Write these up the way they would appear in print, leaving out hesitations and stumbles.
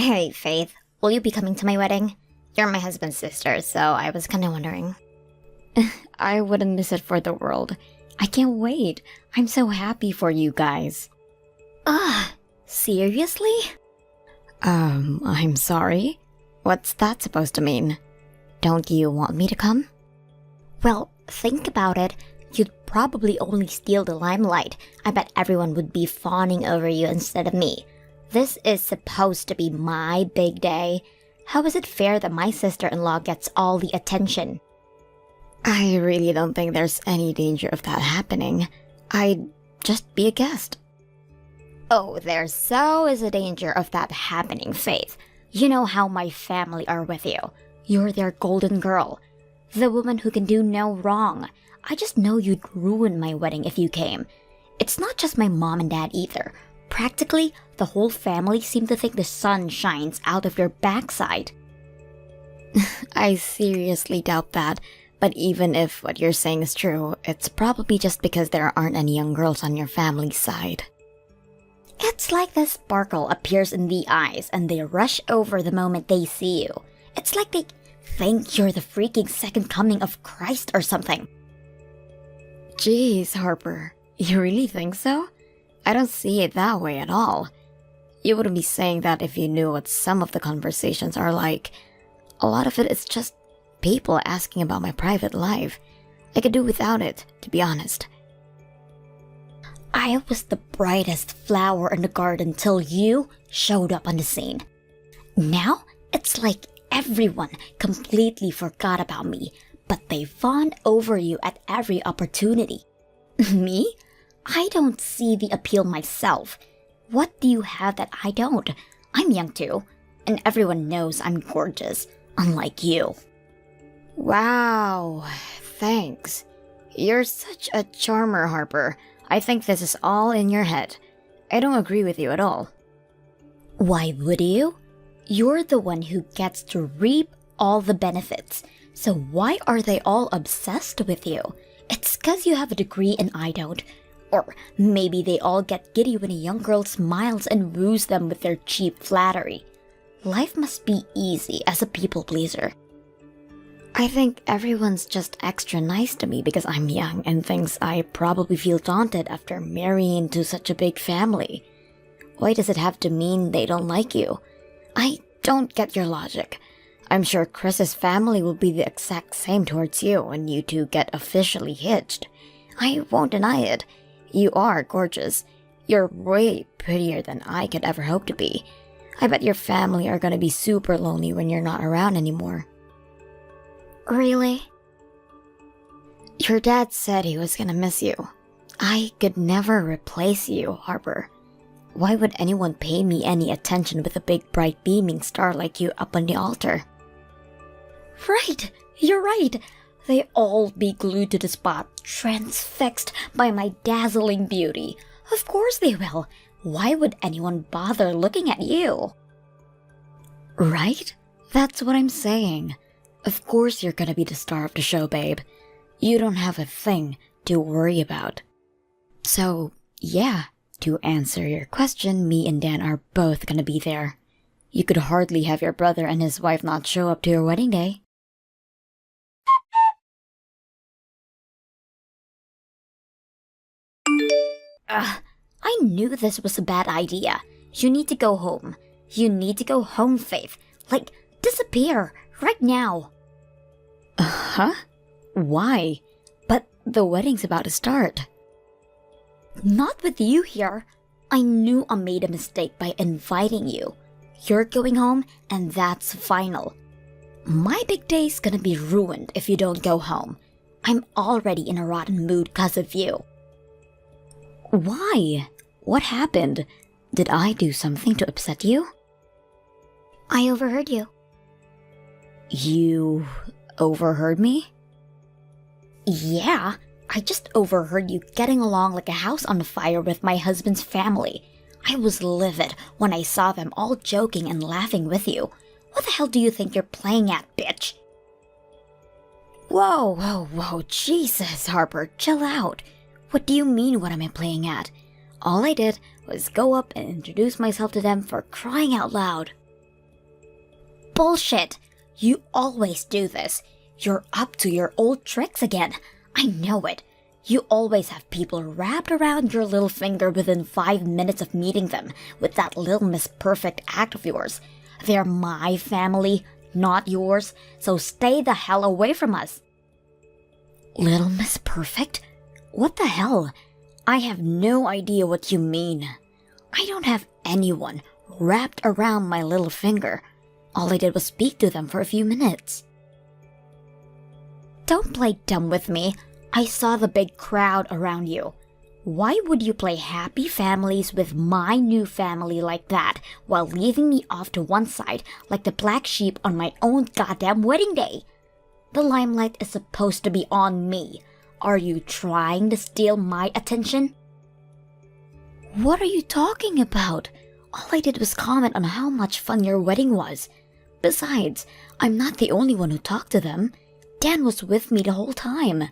Hey, Faith, will you be coming to my wedding? You're my husband's sister, so I was kinda wondering. I wouldn't miss it for the world. I can't wait. I'm so happy for you guys. Ugh, seriously? I'm sorry? What's that supposed to mean? Don't you want me to come? Well, think about it. You'd probably only steal the limelight. I bet everyone would be fawning over you instead of me. This is supposed to be my big day. How is it fair that my sister-in-law gets all the attention? I really don't think there's any danger of that happening. I'd just be a guest. Oh, there so is a danger of that happening, Faith. You know how my family are with you. You're their golden girl. The woman who can do no wrong. I just know you'd ruin my wedding if you came. It's not just my mom and dad either. Practically, the whole family seem to think the sun shines out of your backside. I seriously doubt that. But even if what you're saying is true, it's probably just because there aren't any young girls on your family's side. It's like the sparkle appears in the eyes and they rush over the moment they see you. It's like they think you're the freaking second coming of Christ or something. Jeez, Harper, you really think so? I don't see it that way at all. You wouldn't be saying that if you knew what some of the conversations are like. A lot of it is just people asking about my private life. I could do without it, to be honest. I was the brightest flower in the garden till you showed up on the scene. Now, it's like everyone completely forgot about me, but they fawn over you at every opportunity. Me? I don't see the appeal myself. What do you have that I don't? I'm young too, and everyone knows I'm gorgeous, unlike you. Wow, thanks. You're such a charmer, Harper. I think this is all in your head. I don't agree with you at all. Why would you? You're the one who gets to reap all the benefits. So why are they all obsessed with you? It's 'cause you have a degree and I don't. Or maybe they all get giddy when a young girl smiles and woos them with their cheap flattery. Life must be easy as a people pleaser. I think everyone's just extra nice to me because I'm young and thinks I probably feel daunted after marrying into such a big family. Why does it have to mean they don't like you? I don't get your logic. I'm sure Chris's family will be the exact same towards you when you two get officially hitched. I won't deny it. You are gorgeous. You're way prettier than I could ever hope to be. I bet your family are gonna be super lonely when you're not around anymore. Really? Your dad said he was gonna miss you. I could never replace you, Harper. Why would anyone pay me any attention with a big bright beaming star like you up on the altar? Right, you're right. They all be glued to the spot, transfixed by my dazzling beauty. Of course they will. Why would anyone bother looking at you? Right? That's what I'm saying. Of course you're gonna be the star of the show, babe. You don't have a thing to worry about. So, yeah, to answer your question, me and Dan are both gonna be there. You could hardly have your brother and his wife not show up to your wedding day. I knew this was a bad idea. You need to go home. You need to go home, Faith. Like, disappear, right now. Huh? Why? But the wedding's about to start. Not with you here. I knew I made a mistake by inviting you. You're going home, and that's final. My big day's gonna be ruined if you don't go home. I'm already in a rotten mood 'cause of you. Why? What happened? Did I do something to upset you? I overheard you. You overheard me? Yeah, I just overheard you getting along like a house on fire with my husband's family. I was livid when I saw them all joking and laughing with you. What the hell do you think you're playing at, bitch? Whoa, Jesus, Harper, chill out. What do you mean, what am I playing at? All I did was go up and introduce myself to them, for crying out loud. Bullshit! You always do this. You're up to your old tricks again. I know it. You always have people wrapped around your little finger within 5 minutes of meeting them with that little Miss Perfect act of yours. They're my family, not yours, so stay the hell away from us. Little Miss Perfect? What the hell? I have no idea what you mean. I don't have anyone wrapped around my little finger. All I did was speak to them for a few minutes. Don't play dumb with me. I saw the big crowd around you. Why would you play happy families with my new family like that while leaving me off to one side like the black sheep on my own goddamn wedding day? The limelight is supposed to be on me. Are you trying to steal my attention? What are you talking about? All I did was comment on how much fun your wedding was. Besides, I'm not the only one who talked to them. Dan was with me the whole time.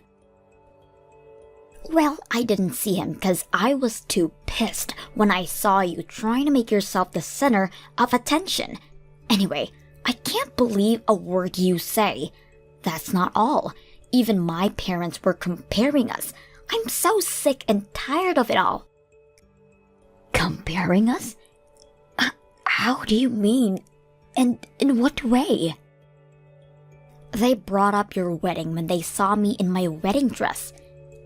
Well, I didn't see him because I was too pissed when I saw you trying to make yourself the center of attention. Anyway, I can't believe a word you say. That's not all. Even my parents were comparing us. I'm so sick and tired of it all. Comparing us? How do you mean? And in what way? They brought up your wedding when they saw me in my wedding dress.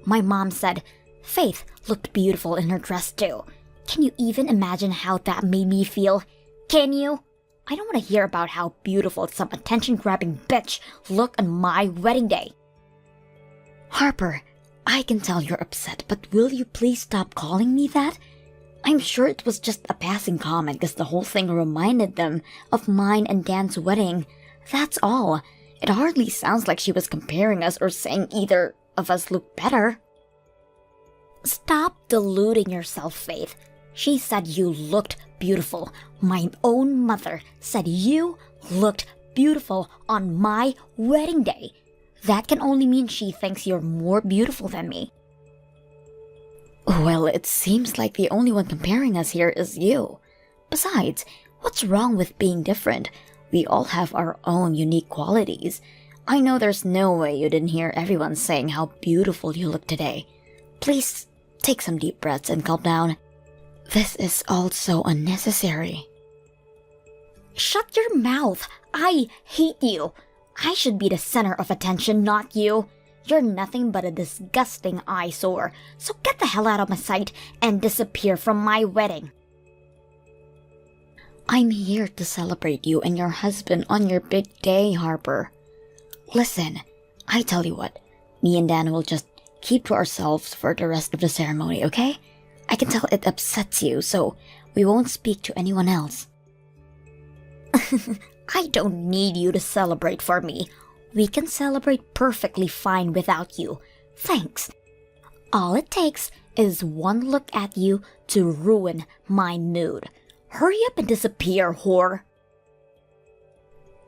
My mom said, Faith looked beautiful in her dress too. Can you even imagine how that made me feel? Can you? I don't want to hear about how beautiful some attention-grabbing bitch looked on my wedding day. Harper, I can tell you're upset, but will you please stop calling me that? I'm sure it was just a passing comment because the whole thing reminded them of mine and Dan's wedding. That's all. It hardly sounds like she was comparing us or saying either of us look better. Stop deluding yourself, Faith. She said you looked beautiful. My own mother said you looked beautiful on my wedding day. That can only mean she thinks you're more beautiful than me. Well, it seems like the only one comparing us here is you. Besides, what's wrong with being different? We all have our own unique qualities. I know there's no way you didn't hear everyone saying how beautiful you look today. Please take some deep breaths and calm down. This is all so unnecessary. Shut your mouth! I hate you! I should be the center of attention, not you. You're nothing but a disgusting eyesore, so get the hell out of my sight and disappear from my wedding. I'm here to celebrate you and your husband on your big day, Harper. Listen, I tell you what, me and Dan will just keep to ourselves for the rest of the ceremony, okay? I can tell it upsets you, so we won't speak to anyone else. I don't need you to celebrate for me. We can celebrate perfectly fine without you. Thanks. All it takes is one look at you to ruin my mood. Hurry up and disappear, whore.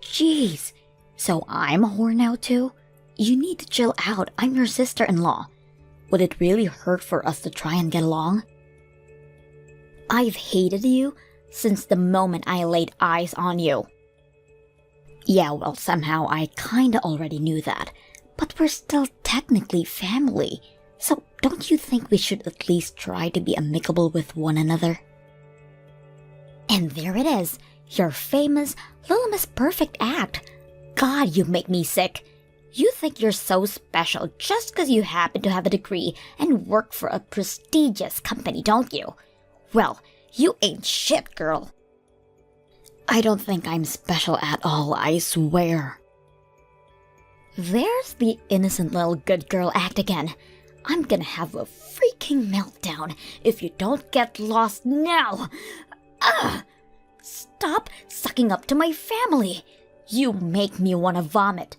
Jeez, so I'm a whore now too? You need to chill out. I'm your sister-in-law. Would it really hurt for us to try and get along? I've hated you since the moment I laid eyes on you. Yeah, well, somehow I kinda already knew that. But we're still technically family. So don't you think we should at least try to be amicable with one another? And there it is, your famous Little Miss Perfect act. God, you make me sick. You think you're so special just because you happen to have a degree and work for a prestigious company, don't you? Well, you ain't shit, girl. I don't think I'm special at all, I swear. There's the innocent little good girl act again. I'm gonna have a freaking meltdown if you don't get lost now. Ugh! Stop sucking up to my family. You make me want to vomit.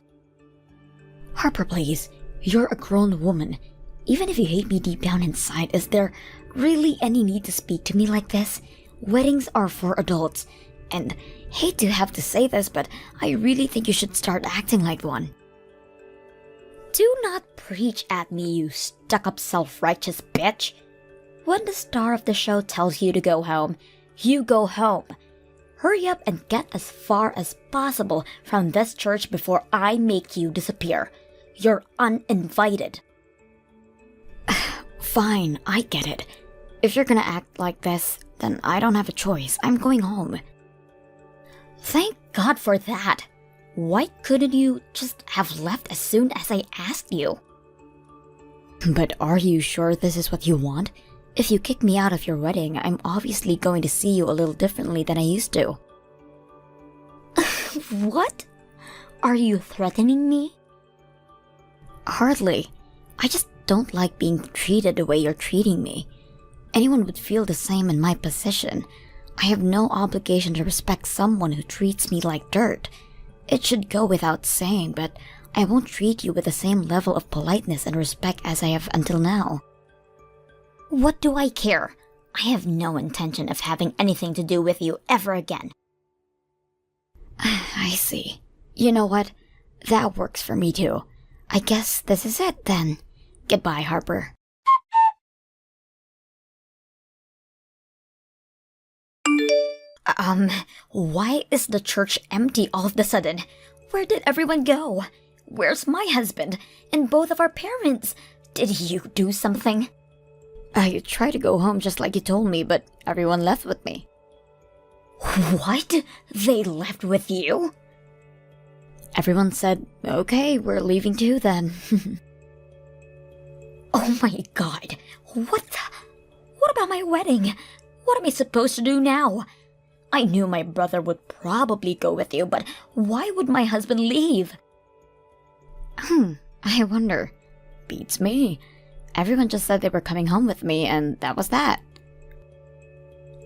Harper, please. You're a grown woman. Even if you hate me deep down inside, is there really any need to speak to me like this? Weddings are for adults. And hate to have to say this, but I really think you should start acting like one. Do not preach at me, you stuck-up self-righteous bitch. When the star of the show tells you to go home, you go home. Hurry up and get as far as possible from this church before I make you disappear. You're uninvited. Fine, I get it. If you're gonna act like this, then I don't have a choice. I'm going home. Thank God for that. Why couldn't you just have left as soon as I asked you? But are you sure this is what you want? If you kick me out of your wedding, I'm obviously going to see you a little differently than I used to. What? Are you threatening me? Hardly. I just don't like being treated the way you're treating me. Anyone would feel the same in my position. I have no obligation to respect someone who treats me like dirt. It should go without saying, but I won't treat you with the same level of politeness and respect as I have until now. What do I care? I have no intention of having anything to do with you ever again. I see. You know what? That works for me too. I guess this is it then. Goodbye, Harper. Why is the church empty all of a sudden? Where did everyone go? Where's my husband? And both of our parents? Did you do something? I tried to go home just like you told me, but everyone left with me. What? They left with you? Everyone said, okay, we're leaving too then. Oh my God. What about my wedding? What am I supposed to do now? I knew my brother would probably go with you, but why would my husband leave? I wonder. Beats me. Everyone just said they were coming home with me, and that was that.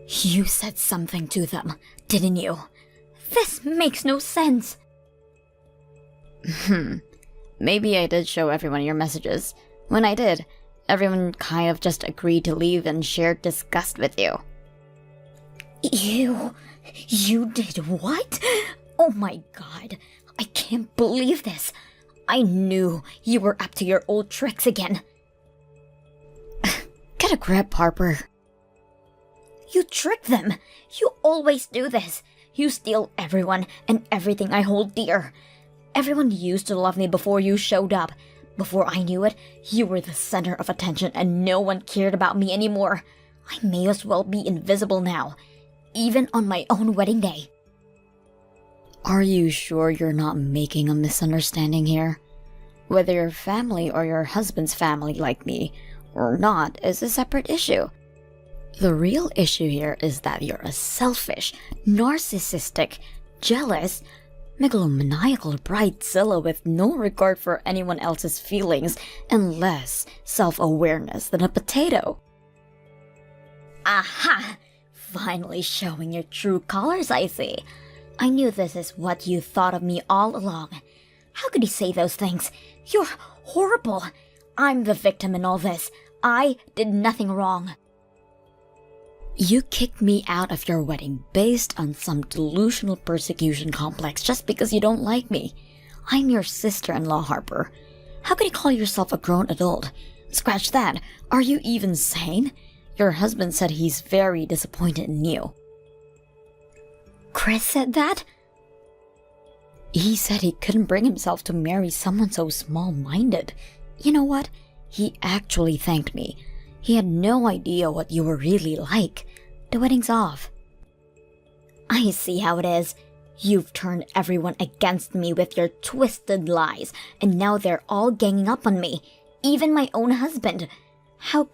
You said something to them, didn't you? This makes no sense. Maybe I did show everyone your messages. When I did, everyone kind of just agreed to leave and shared disgust with you. You did what? Oh my God, I can't believe this. I knew you were up to your old tricks again. Get a grip, Harper. You tricked them. You always do this. You steal everyone and everything I hold dear. Everyone used to love me before you showed up. Before I knew it, you were the center of attention and no one cared about me anymore. I may as well be invisible now, even on my own wedding day. Are you sure you're not making a misunderstanding here? Whether your family or your husband's family like me or not is a separate issue. The real issue here is that you're a selfish, narcissistic, jealous, megalomaniacal bridezilla with no regard for anyone else's feelings and less self-awareness than a potato. Aha! Finally showing your true colors, I see. I knew this is what you thought of me all along. How could you say those things? You're horrible. I'm the victim in all this. I did nothing wrong. You kicked me out of your wedding based on some delusional persecution complex just because you don't like me. I'm your sister-in-law, Harper. How can you call yourself a grown adult? Scratch that. Are you even sane? Your husband said he's very disappointed in you. Chris said that? He said he couldn't bring himself to marry someone so small-minded. You know what? He actually thanked me. He had no idea what you were really like. The wedding's off. I see how it is. You've turned everyone against me with your twisted lies, and now they're all ganging up on me. Even my own husband. How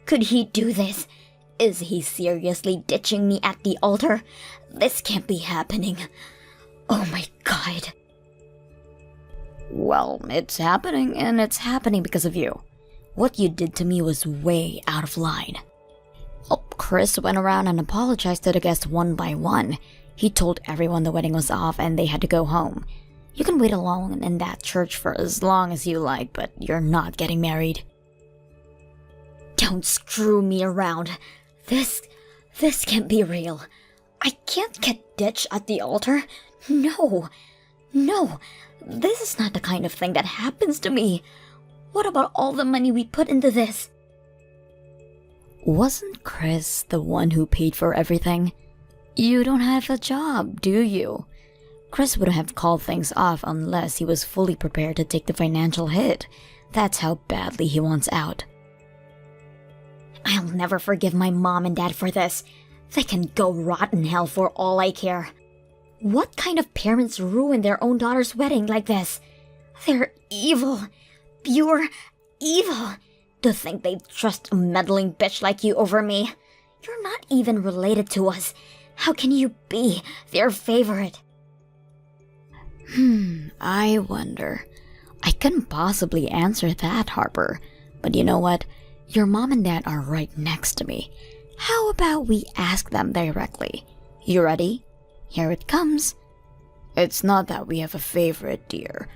could he do this? Is he seriously ditching me at the altar? This can't be happening. Oh my God. Well, it's happening, and it's happening because of you. What you did to me was way out of line. Oh, Chris went around and apologized to the guests one by one. He told everyone the wedding was off and they had to go home. You can wait alone in that church for as long as you like, but you're not getting married. Don't screw me around. This can't be real. I can't get ditched at the altar. No, this is not the kind of thing that happens to me. What about all the money we put into this? Wasn't Chris the one who paid for everything? You don't have a job, do you? Chris would have called things off unless he was fully prepared to take the financial hit. That's how badly he wants out. I'll never forgive my mom and dad for this. They can go rot in hell for all I care. What kind of parents ruin their own daughter's wedding like this? They're evil. Pure evil. To think they'd trust a meddling bitch like you over me. You're not even related to us. How can you be their favorite? I wonder. I couldn't possibly answer that, Harper. But you know what? Your mom and dad are right next to me. How about we ask them directly? You ready? Here it comes. It's not that we have a favorite, dear,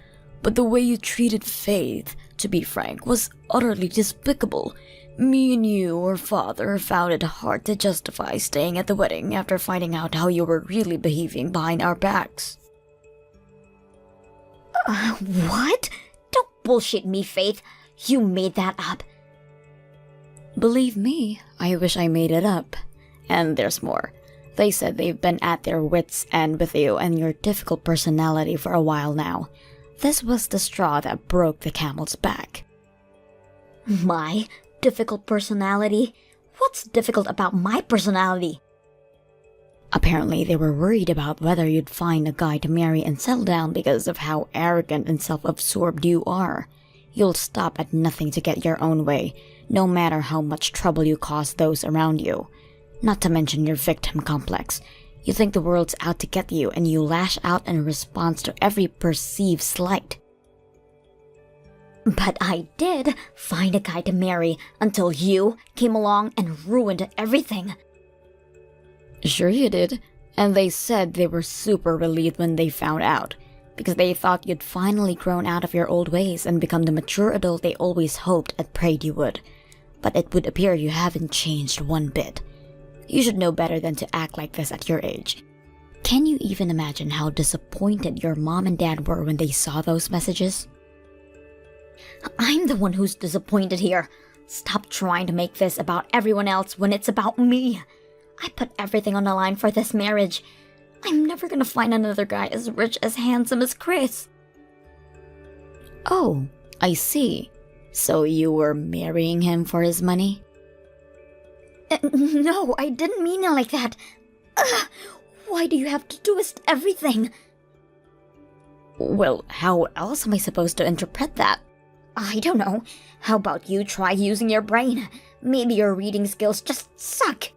but the way you treated Faith, to be frank, was utterly despicable. Me and your father found it hard to justify staying at the wedding after finding out how you were really behaving behind our backs. What? Don't bullshit me, Faith. You made that up. Believe me, I wish I made it up. And there's more. They said they've been at their wits' end with you and your difficult personality for a while now. This was the straw that broke the camel's back. My difficult personality? What's difficult about my personality? Apparently, they were worried about whether you'd find a guy to marry and settle down because of how arrogant and self-absorbed you are. You'll stop at nothing to get your own way, no matter how much trouble you cause those around you. Not to mention your victim complex. You think the world's out to get you and you lash out in response to every perceived slight. But I did find a guy to marry until you came along and ruined everything. Sure you did. And they said they were super relieved when they found out, because they thought you'd finally grown out of your old ways and become the mature adult they always hoped and prayed you would. But it would appear you haven't changed one bit. You should know better than to act like this at your age. Can you even imagine how disappointed your mom and dad were when they saw those messages? I'm the one who's disappointed here. Stop trying to make this about everyone else when it's about me. I put everything on the line for this marriage. I'm never gonna find another guy as rich, as handsome as Chris. Oh, I see. So you were marrying him for his money? No, I didn't mean it like that. Why do you have to twist everything? Well, how else am I supposed to interpret that? I don't know. How about you try using your brain? Maybe your reading skills just suck.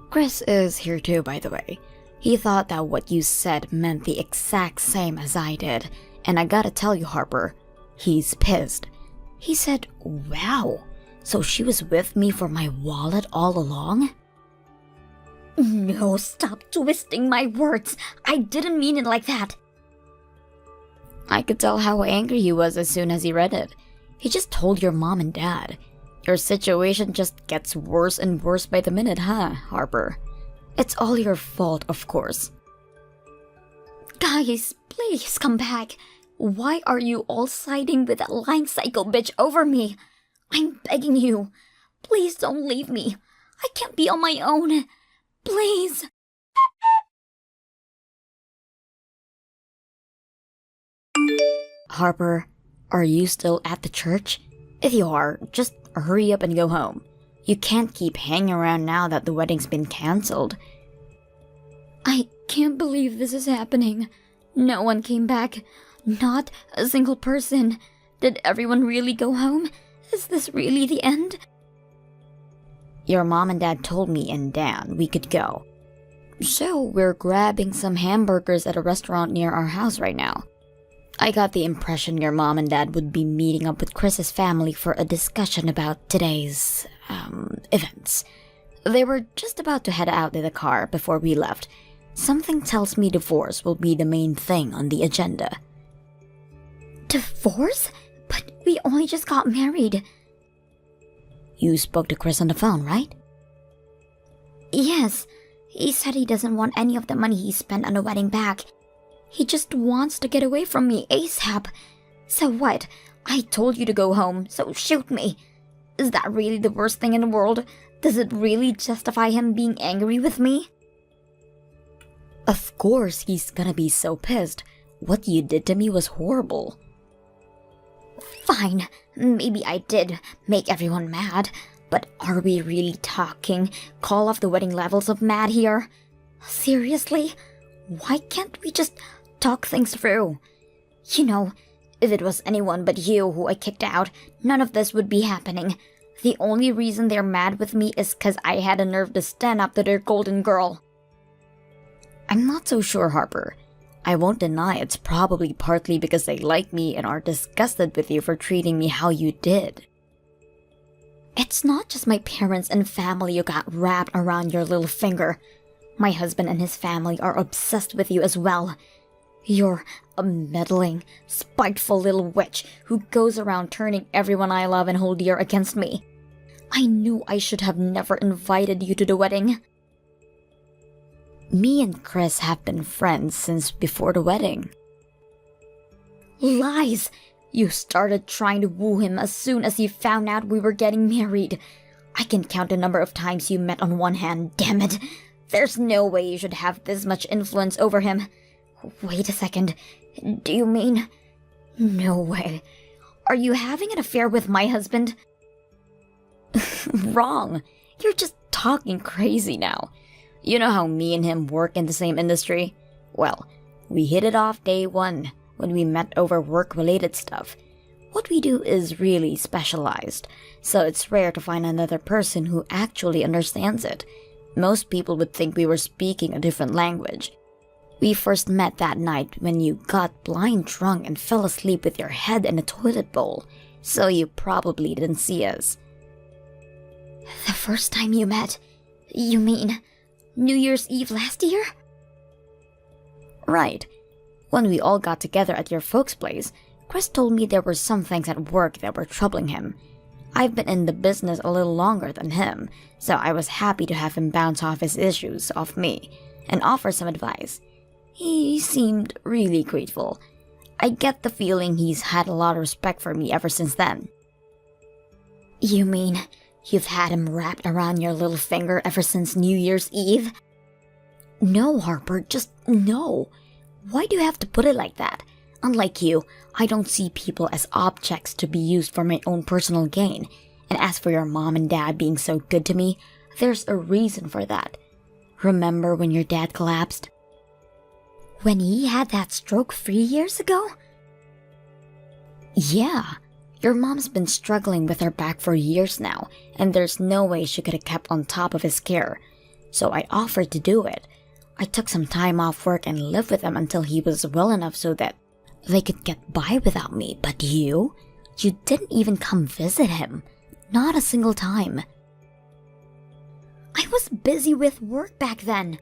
Chris is here too, by the way. He thought that what you said meant the exact same as I did. And I gotta tell you, Harper, he's pissed. He said, wow, so she was with me for my wallet all along? No, stop twisting my words. I didn't mean it like that. I could tell how angry he was as soon as he read it. He just told your mom and dad. Your situation just gets worse and worse by the minute, huh, Harper? It's all your fault, of course. Guys, please come back. Why are you all siding with that lying psycho bitch over me? I'm begging you. Please don't leave me. I can't be on my own. Please. Harper, are you still at the church? If you are, just hurry up and go home. You can't keep hanging around now that the wedding's been cancelled. I can't believe this is happening. No one came back. Not a single person. Did everyone really go home? Is this really the end? Your mom and dad told me and Dan we could go. So we're grabbing some hamburgers at a restaurant near our house right now. I got the impression your mom and dad would be meeting up with Chris's family for a discussion about today's, events. They were just about to head out in the car before we left. Something tells me divorce will be the main thing on the agenda. Divorce? But we only just got married. You spoke to Chris on the phone, right? Yes. He said he doesn't want any of the money he spent on the wedding back. He just wants to get away from me ASAP. So what? I told you to go home, so shoot me. Is that really the worst thing in the world? Does it really justify him being angry with me? Of course he's gonna be so pissed. What you did to me was horrible. Fine, maybe I did make everyone mad, but are we really talking call off the wedding levels of mad here? Seriously? Why can't we just talk things through? You know, if it was anyone but you who I kicked out, none of this would be happening. The only reason they're mad with me is 'cause I had a nerve to stand up to their golden girl. I'm not so sure, Harper. I won't deny it's probably partly because they like me and are disgusted with you for treating me how you did. It's not just my parents and family you got wrapped around your little finger. My husband and his family are obsessed with you as well. You're a meddling, spiteful little witch who goes around turning everyone I love and hold dear against me. I knew I should have never invited you to the wedding. Me and Chris have been friends since before the wedding. Lies! You started trying to woo him as soon as you found out we were getting married. I can count the number of times you met on one hand, damn it. There's no way you should have this much influence over him. Wait a second. Do you mean... No way. Are you having an affair with my husband? Wrong. You're just talking crazy now. You know how me and him work in the same industry? Well, we hit it off day one when we met over work-related stuff. What we do is really specialized, so it's rare to find another person who actually understands it. Most people would think we were speaking a different language. We first met that night when you got blind drunk and fell asleep with your head in a toilet bowl, so you probably didn't see us. The first time you met? You mean New Year's Eve last year? Right. When we all got together at your folks' place, Chris told me there were some things at work that were troubling him. I've been in the business a little longer than him, so I was happy to have him bounce off his issues off me and offer some advice. He seemed really grateful. I get the feeling he's had a lot of respect for me ever since then. You mean you've had him wrapped around your little finger ever since New Year's Eve? No, Harper, just no. Why do you have to put it like that? Unlike you, I don't see people as objects to be used for my own personal gain. And as for your mom and dad being so good to me, there's a reason for that. Remember when your dad collapsed? When he had that stroke 3 years ago? Yeah. Your mom's been struggling with her back for years now, and there's no way she could have kept on top of his care. So I offered to do it. I took some time off work and lived with him until he was well enough so that they could get by without me. But you didn't even come visit him. Not a single time. I was busy with work back then.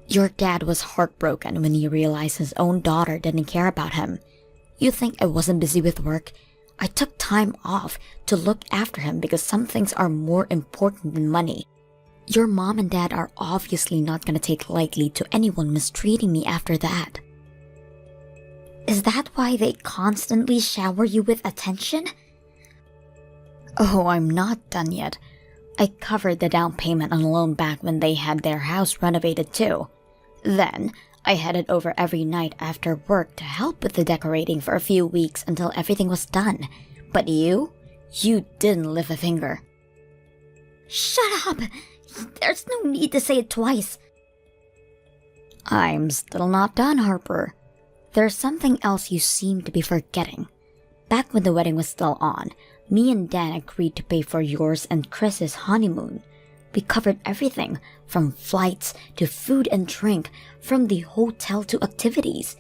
Your dad was heartbroken when he realized his own daughter didn't care about him. You think I wasn't busy with work? I took time off to look after him because some things are more important than money. Your mom and dad are obviously not going to take lightly to anyone mistreating me after that. Is that why they constantly shower you with attention? Oh, I'm not done yet. I covered the down payment on a loan back when they had their house renovated too. Then, I headed over every night after work to help with the decorating for a few weeks until everything was done. But you didn't lift a finger. Shut up! There's no need to say it twice. I'm still not done, Harper. There's something else you seem to be forgetting. Back when the wedding was still on, me and Dan agreed to pay for yours and Chris's honeymoon. We covered everything, from flights to food and drink, from the hotel to activities.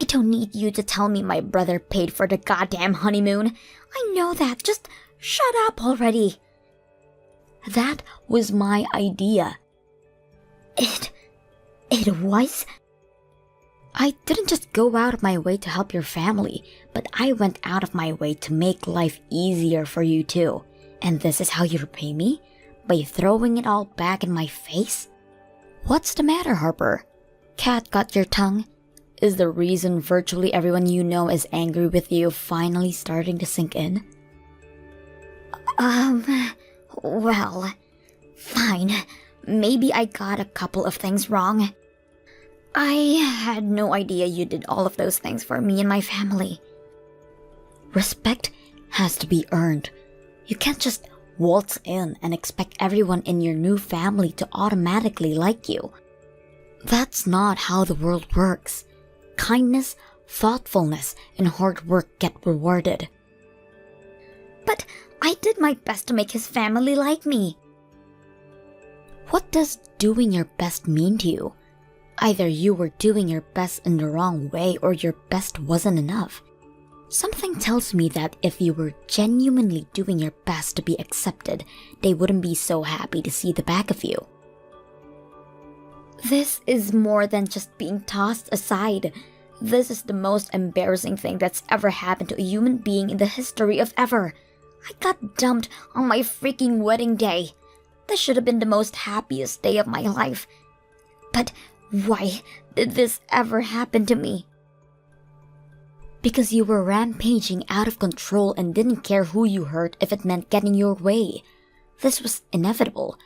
I don't need you to tell me my brother paid for the goddamn honeymoon. I know that. Just shut up already. That was my idea. It was? I didn't just go out of my way to help your family, but I went out of my way to make life easier for you too. And this is how you repay me? By throwing it all back in my face? What's the matter, Harper? Cat got your tongue? Is the reason virtually everyone you know is angry with you finally starting to sink in? Well, fine. maybe I got a couple of things wrong. I had no idea you did all of those things for me and my family. Respect has to be earned. You can't just waltz in and expect everyone in your new family to automatically like you. That's not how the world works. Kindness, thoughtfulness, and hard work get rewarded. But I did my best to make his family like me. What does doing your best mean to you? Either you were doing your best in the wrong way or your best wasn't enough. Something tells me that if you were genuinely doing your best to be accepted, they wouldn't be so happy to see the back of you. This is more than just being tossed aside. This is the most embarrassing thing that's ever happened to a human being in the history of ever. I got dumped on my freaking wedding day. This should have been the most happiest day of my life. But why did this ever happen to me? Because you were rampaging out of control and didn't care who you hurt if it meant getting your way. This was inevitable.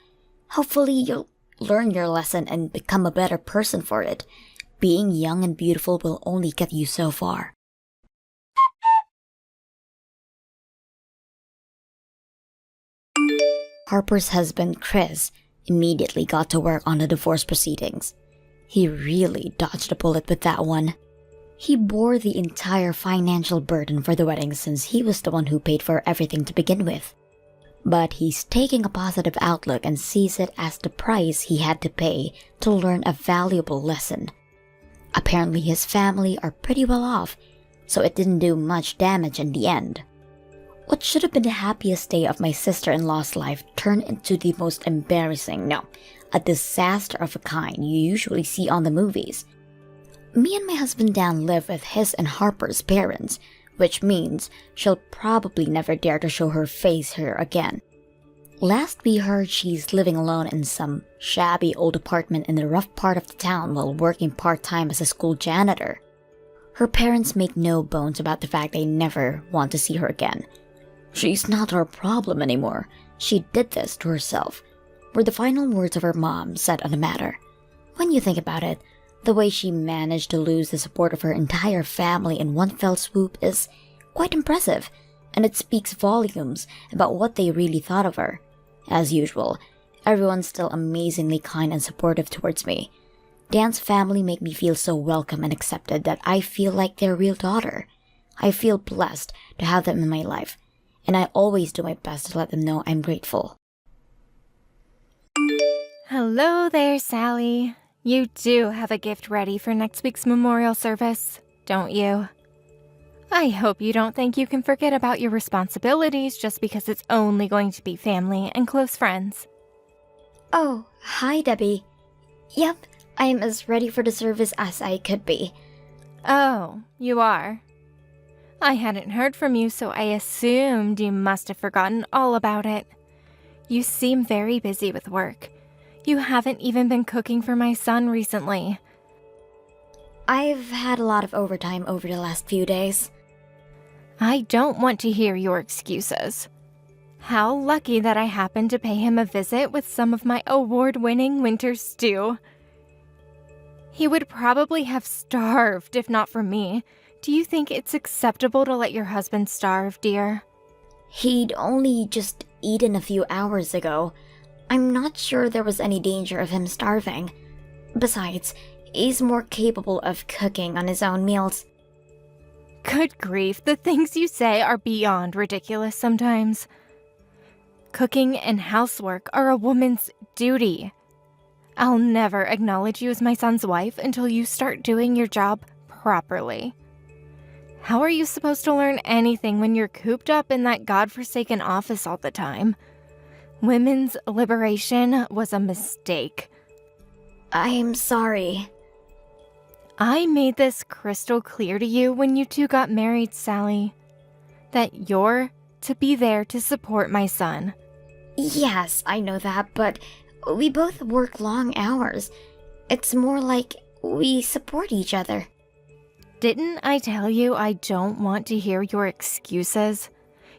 Hopefully you'll learn your lesson and become a better person for it. Being young and beautiful will only get you so far. Harper's husband, Chris, immediately got to work on the divorce proceedings. He really dodged a bullet with that one. He bore the entire financial burden for the wedding since he was the one who paid for everything to begin with. But he's taking a positive outlook and sees it as the price he had to pay to learn a valuable lesson. Apparently his family are pretty well off, so it didn't do much damage in the end. What should have been the happiest day of my sister-in-law's life turned into the most embarrassing, no, a disaster of a kind you usually see on the movies. Me and my husband Dan live with his and Harper's parents, which means she'll probably never dare to show her face here again. Last we heard, she's living alone in some shabby old apartment in the rough part of the town while working part-time as a school janitor. Her parents make no bones about the fact they never want to see her again. "She's not our problem anymore. She did this to herself," were the final words of her mom said on the matter. When you think about it, the way she managed to lose the support of her entire family in one fell swoop is quite impressive, and it speaks volumes about what they really thought of her. As usual, everyone's still amazingly kind and supportive towards me. Dan's family make me feel so welcome and accepted that I feel like their real daughter. I feel blessed to have them in my life, and I always do my best to let them know I'm grateful. Hello there, Sally. You do have a gift ready for next week's memorial service, don't you? I hope you don't think you can forget about your responsibilities just because it's only going to be family and close friends. Oh, hi Debbie. Yep, I'm as ready for the service as I could be. Oh, you are? I hadn't heard from you, so I assumed you must have forgotten all about it. You seem very busy with work. You haven't even been cooking for my son recently. I've had a lot of overtime over the last few days. I don't want to hear your excuses. How lucky that I happened to pay him a visit with some of my award-winning winter stew. He would probably have starved if not for me. Do you think it's acceptable to let your husband starve, dear? He'd only just eaten a few hours ago. I'm not sure there was any danger of him starving. Besides, he's more capable of cooking on his own meals. Good grief, the things you say are beyond ridiculous sometimes. Cooking and housework are a woman's duty. I'll never acknowledge you as my son's wife until you start doing your job properly. How are you supposed to learn anything when you're cooped up in that godforsaken office all the time? Women's liberation was a mistake. I'm sorry. I made this crystal clear to you when you two got married, Sally. That you're to be there to support my son. Yes, I know that, but we both work long hours. It's more like we support each other. Didn't I tell you I don't want to hear your excuses?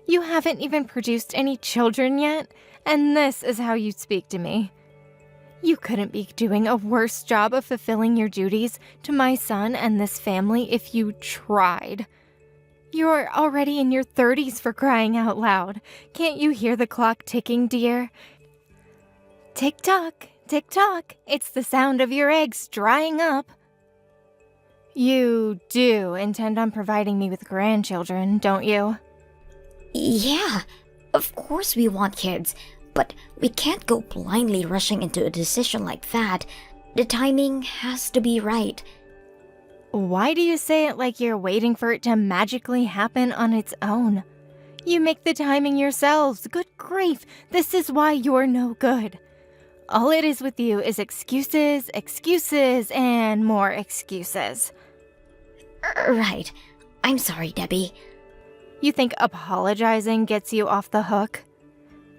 You haven't even produced any children yet, and this is how you speak to me. You couldn't be doing a worse job of fulfilling your duties to my son and this family if you tried. You're already in your 30s for crying out loud. Can't you hear the clock ticking, dear? Tick-tock, tick-tock. It's the sound of your eggs drying up. You do intend on providing me with grandchildren, don't you? Yeah, of course we want kids, but we can't go blindly rushing into a decision like that. The timing has to be right. Why do you say it like you're waiting for it to magically happen on its own? You make the timing yourselves. Good grief, this is why you're no good. All it is with you is excuses, excuses, and more excuses. Right. I'm sorry, Debbie. You think apologizing gets you off the hook?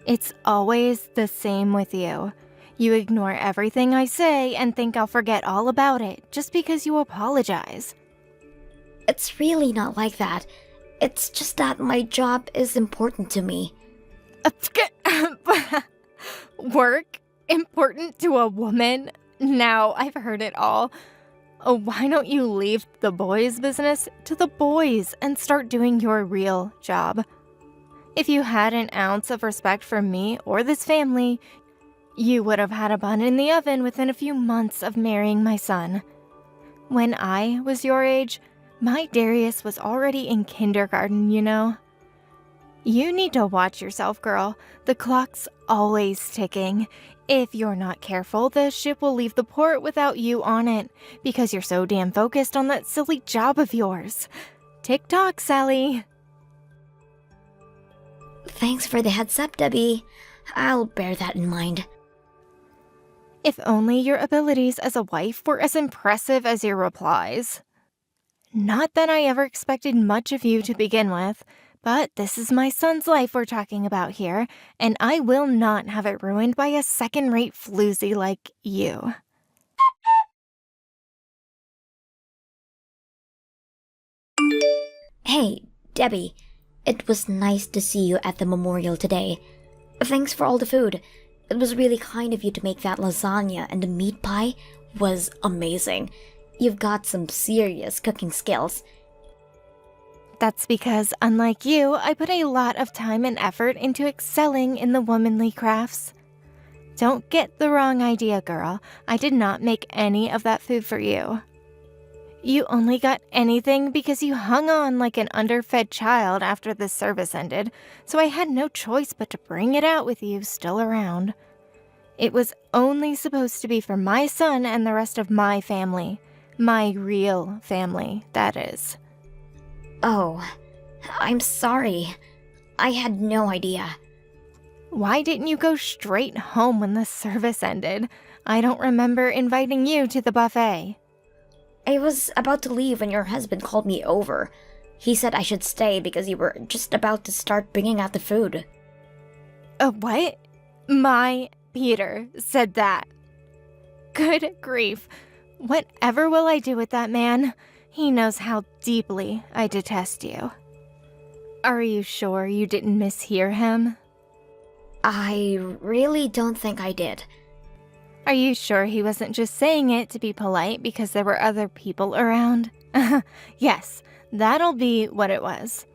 It's always the same with you. You ignore everything I say and think I'll forget all about it just because you apologize. It's really not like that. It's just that my job is important to me. Work? Important to a woman? Now I've heard it all. Why don't you leave the boys' business to the boys and start doing your real job? If you had an ounce of respect for me or this family, you would have had a bun in the oven within a few months of marrying my son. When I was your age, my Darius was already in kindergarten, you know. You need to watch yourself, girl. The clock's always ticking. If you're not careful, the ship will leave the port without you on it because you're so damn focused on that silly job of yours. Tick-tock, Sally. Thanks for the heads up, Debbie. I'll bear that in mind. If only your abilities as a wife were as impressive as your replies. Not that I ever expected much of you to begin with, but this is my son's life we're talking about here, and I will not have it ruined by a second-rate floozy like you. Hey, Debbie. It was nice to see you at the memorial today. Thanks for all the food. It was really kind of you to make that lasagna, and the meat pie was amazing. You've got some serious cooking skills. That's because, unlike you, I put a lot of time and effort into excelling in the womanly crafts. Don't get the wrong idea, girl. I did not make any of that food for you. You only got anything because you hung on like an underfed child after the service ended, so I had no choice but to bring it out with you still around. It was only supposed to be for my son and the rest of my family. My real family, that is. Oh, I'm sorry. I had no idea. Why didn't you go straight home when the service ended? I don't remember inviting you to the buffet. I was about to leave when your husband called me over. He said I should stay because you were just about to start bringing out the food. What? My Peter said that. Good grief. Whatever will I do with that man? He knows how deeply I detest you. Are you sure you didn't mishear him? I really don't think I did. Are you sure he wasn't just saying it to be polite because there were other people around? Yes, that'll be what it was.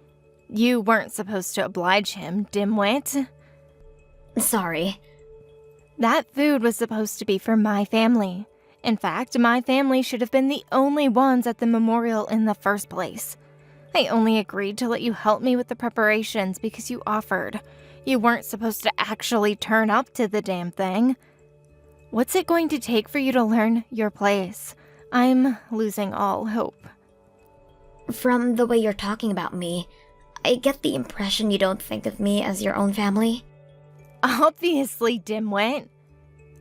You weren't supposed to oblige him, dimwit. Sorry. That food was supposed to be for my family. In fact, my family should have been the only ones at the memorial in the first place. I only agreed to let you help me with the preparations because you offered. You weren't supposed to actually turn up to the damn thing. What's it going to take for you to learn your place? I'm losing all hope. From the way you're talking about me, I get the impression you don't think of me as your own family. Obviously, dimwit.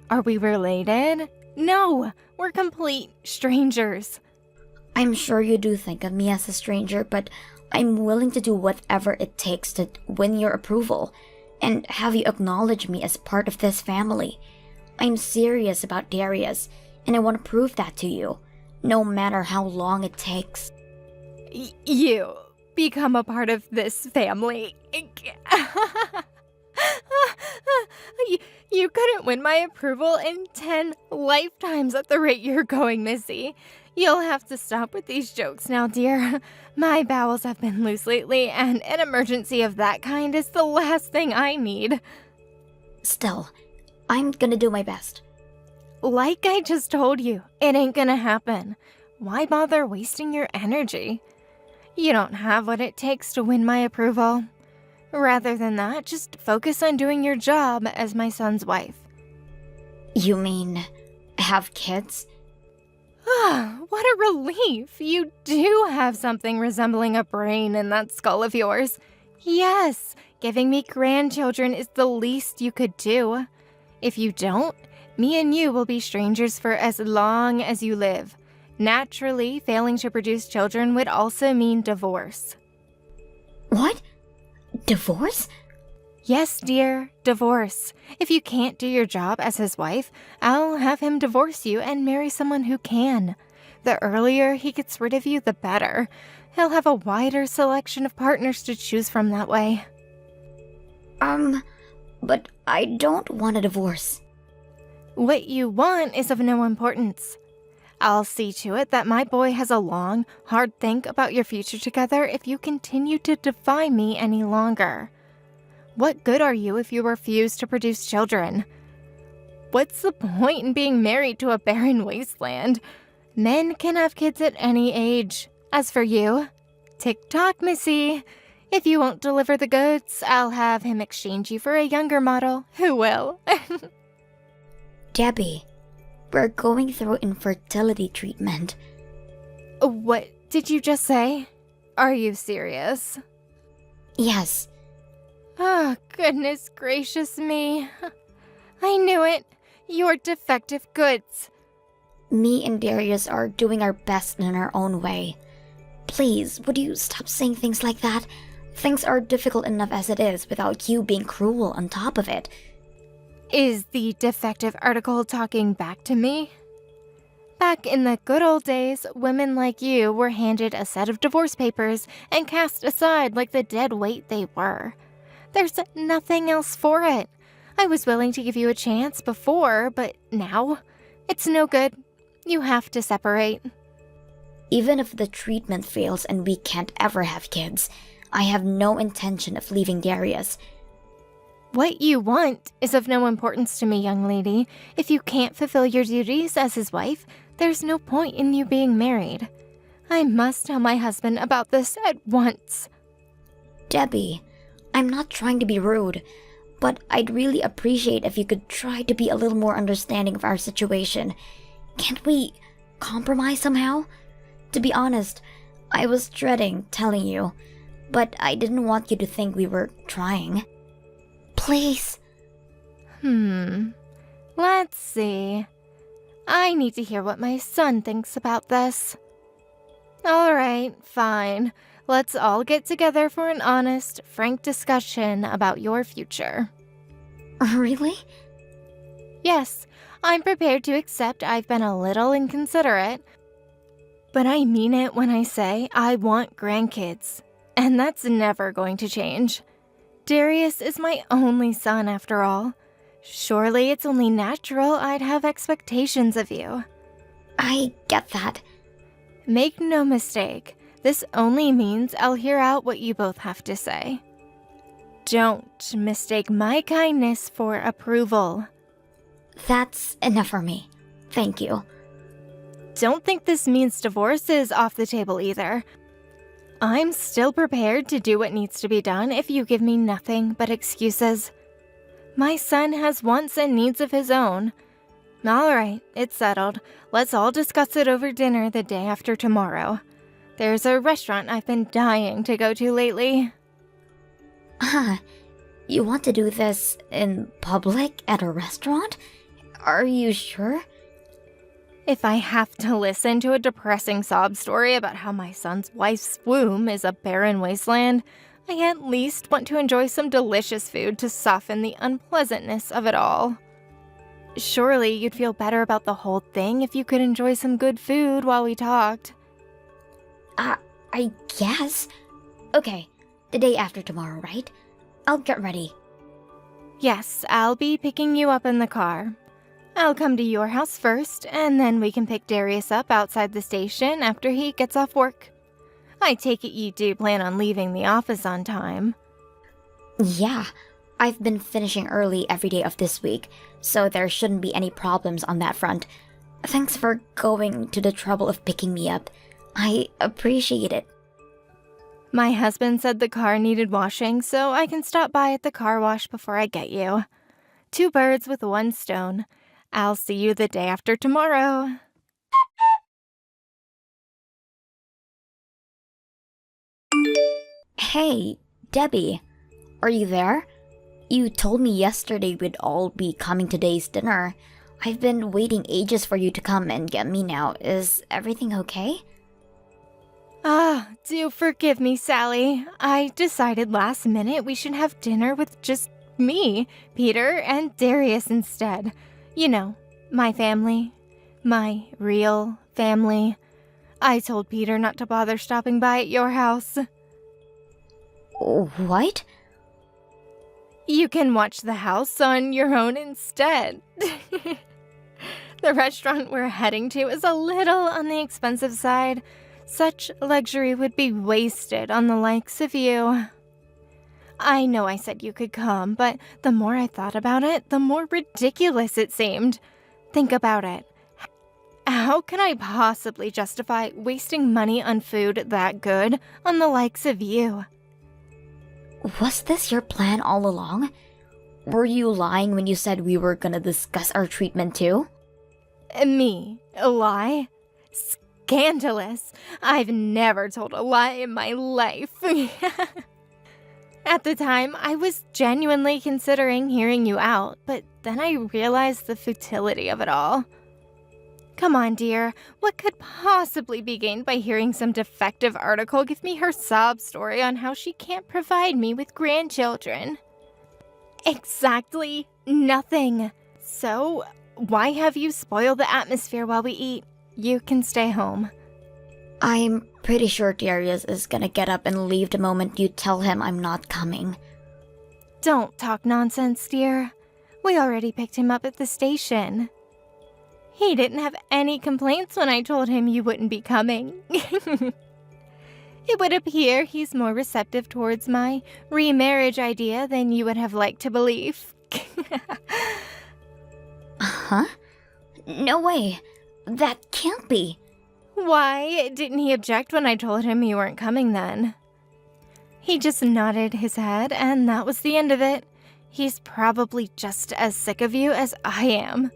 Are we related? No, we're complete strangers. I'm sure you do think of me as a stranger, but I'm willing to do whatever it takes to win your approval and have you acknowledge me as part of this family. I'm serious about Darius, and I want to prove that to you, no matter how long it takes. You become a part of this family. You couldn't win my approval in 10 lifetimes at the rate you're going, Missy. You'll have to stop with these jokes now, dear. My bowels have been loose lately, and an emergency of that kind is the last thing I need. Still, I'm gonna do my best. Like I just told you, it ain't gonna happen. Why bother wasting your energy? You don't have what it takes to win my approval. Rather than that, just focus on doing your job as my son's wife. You mean have kids? Ah, what a relief! You do have something resembling a brain in that skull of yours. Yes, giving me grandchildren is the least you could do. If you don't, me and you will be strangers for as long as you live. Naturally, failing to produce children would also mean divorce. What? Divorce? Yes, dear, divorce. If you can't do your job as his wife, I'll have him divorce you and marry someone who can. The earlier he gets rid of you, the better. He'll have a wider selection of partners to choose from that way. But I don't want a divorce. What you want is of no importance. I'll see to it that my boy has a long, hard think about your future together if you continue to defy me any longer. What good are you if you refuse to produce children? What's the point in being married to a barren wasteland? Men can have kids at any age. As for you, tick-tock, Missy. If you won't deliver the goods, I'll have him exchange you for a younger model who will. Debbie, we're going through infertility treatment. What did you just say? Are you serious? Yes. Oh, goodness gracious me. I knew it. You're defective goods. Me and Darius are doing our best in our own way. Please, would you stop saying things like that? Things are difficult enough as it is without you being cruel on top of it. Is the defective article talking back to me? Back in the good old days, women like you were handed a set of divorce papers and cast aside like the dead weight they were. There's nothing else for it. I was willing to give you a chance before, but now, it's no good. You have to separate. Even if the treatment fails and we can't ever have kids, I have no intention of leaving Darius. What you want is of no importance to me, young lady. If you can't fulfill your duties as his wife, there's no point in you being married. I must tell my husband about this at once. Debbie, I'm not trying to be rude, but I'd really appreciate if you could try to be a little more understanding of our situation. Can't we compromise somehow? To be honest, I was dreading telling you, but I didn't want you to think we were trying. Please. Let's see. I need to hear what my son thinks about this. All right, fine. Let's all get together for an honest, frank discussion about your future. Really? Yes, I'm prepared to accept I've been a little inconsiderate. But I mean it when I say I want grandkids. And that's never going to change. Darius is my only son, after all. Surely it's only natural I'd have expectations of you. I get that. Make no mistake, this only means I'll hear out what you both have to say. Don't mistake my kindness for approval. That's enough for me. Thank you. Don't think this means divorce is off the table either. I'm still prepared to do what needs to be done if you give me nothing but excuses. My son has wants and needs of his own. All right, it's settled. Let's all discuss it over dinner the day after tomorrow. There's a restaurant I've been dying to go to lately. You want to do this in public at a restaurant? Are you sure? If I have to listen to a depressing sob story about how my son's wife's womb is a barren wasteland, I at least want to enjoy some delicious food to soften the unpleasantness of it all. Surely you'd feel better about the whole thing if you could enjoy some good food while we talked. I guess. Okay, the day after tomorrow, right? I'll get ready. Yes, I'll be picking you up in the car. I'll come to your house first, and then we can pick Darius up outside the station after he gets off work. I take it you do plan on leaving the office on time. Yeah, I've been finishing early every day of this week, so there shouldn't be any problems on that front. Thanks for going to the trouble of picking me up. I appreciate it. My husband said the car needed washing, so I can stop by at the car wash before I get you. 2 birds with 1 stone. I'll see you the day after tomorrow. Hey, Debbie, are you there? You told me yesterday we'd all be coming to today's dinner. I've been waiting ages for you to come and get me now. Is everything okay? Do forgive me, Sally. I decided last minute we should have dinner with just me, Peter, and Darius instead. You know, my family. My real family. I told Peter not to bother stopping by at your house. What? You can watch the house on your own instead. The restaurant we're heading to is a little on the expensive side. Such luxury would be wasted on the likes of you. I know I said you could come, but the more I thought about it, the more ridiculous it seemed. Think about it. How can I possibly justify wasting money on food that good on the likes of you? Was this your plan all along? Were you lying when you said we were gonna discuss our treatment too? Me? A lie? Scandalous. I've never told a lie in my life. At the time, I was genuinely considering hearing you out, but then I realized the futility of it all. Come on, dear. What could possibly be gained by hearing some defective article give me her sob story on how she can't provide me with grandchildren? Exactly nothing. So, why have you spoiled the atmosphere while we eat? You can stay home. I'm pretty sure Darius is gonna get up and leave the moment you tell him I'm not coming. Don't talk nonsense, dear. We already picked him up at the station. He didn't have any complaints when I told him you wouldn't be coming. It would appear he's more receptive towards my remarriage idea than you would have liked to believe. Huh? No way. That can't be. Why didn't he object when I told him you weren't coming then? He just nodded his head, and that was the end of it. He's probably just as sick of you as I am.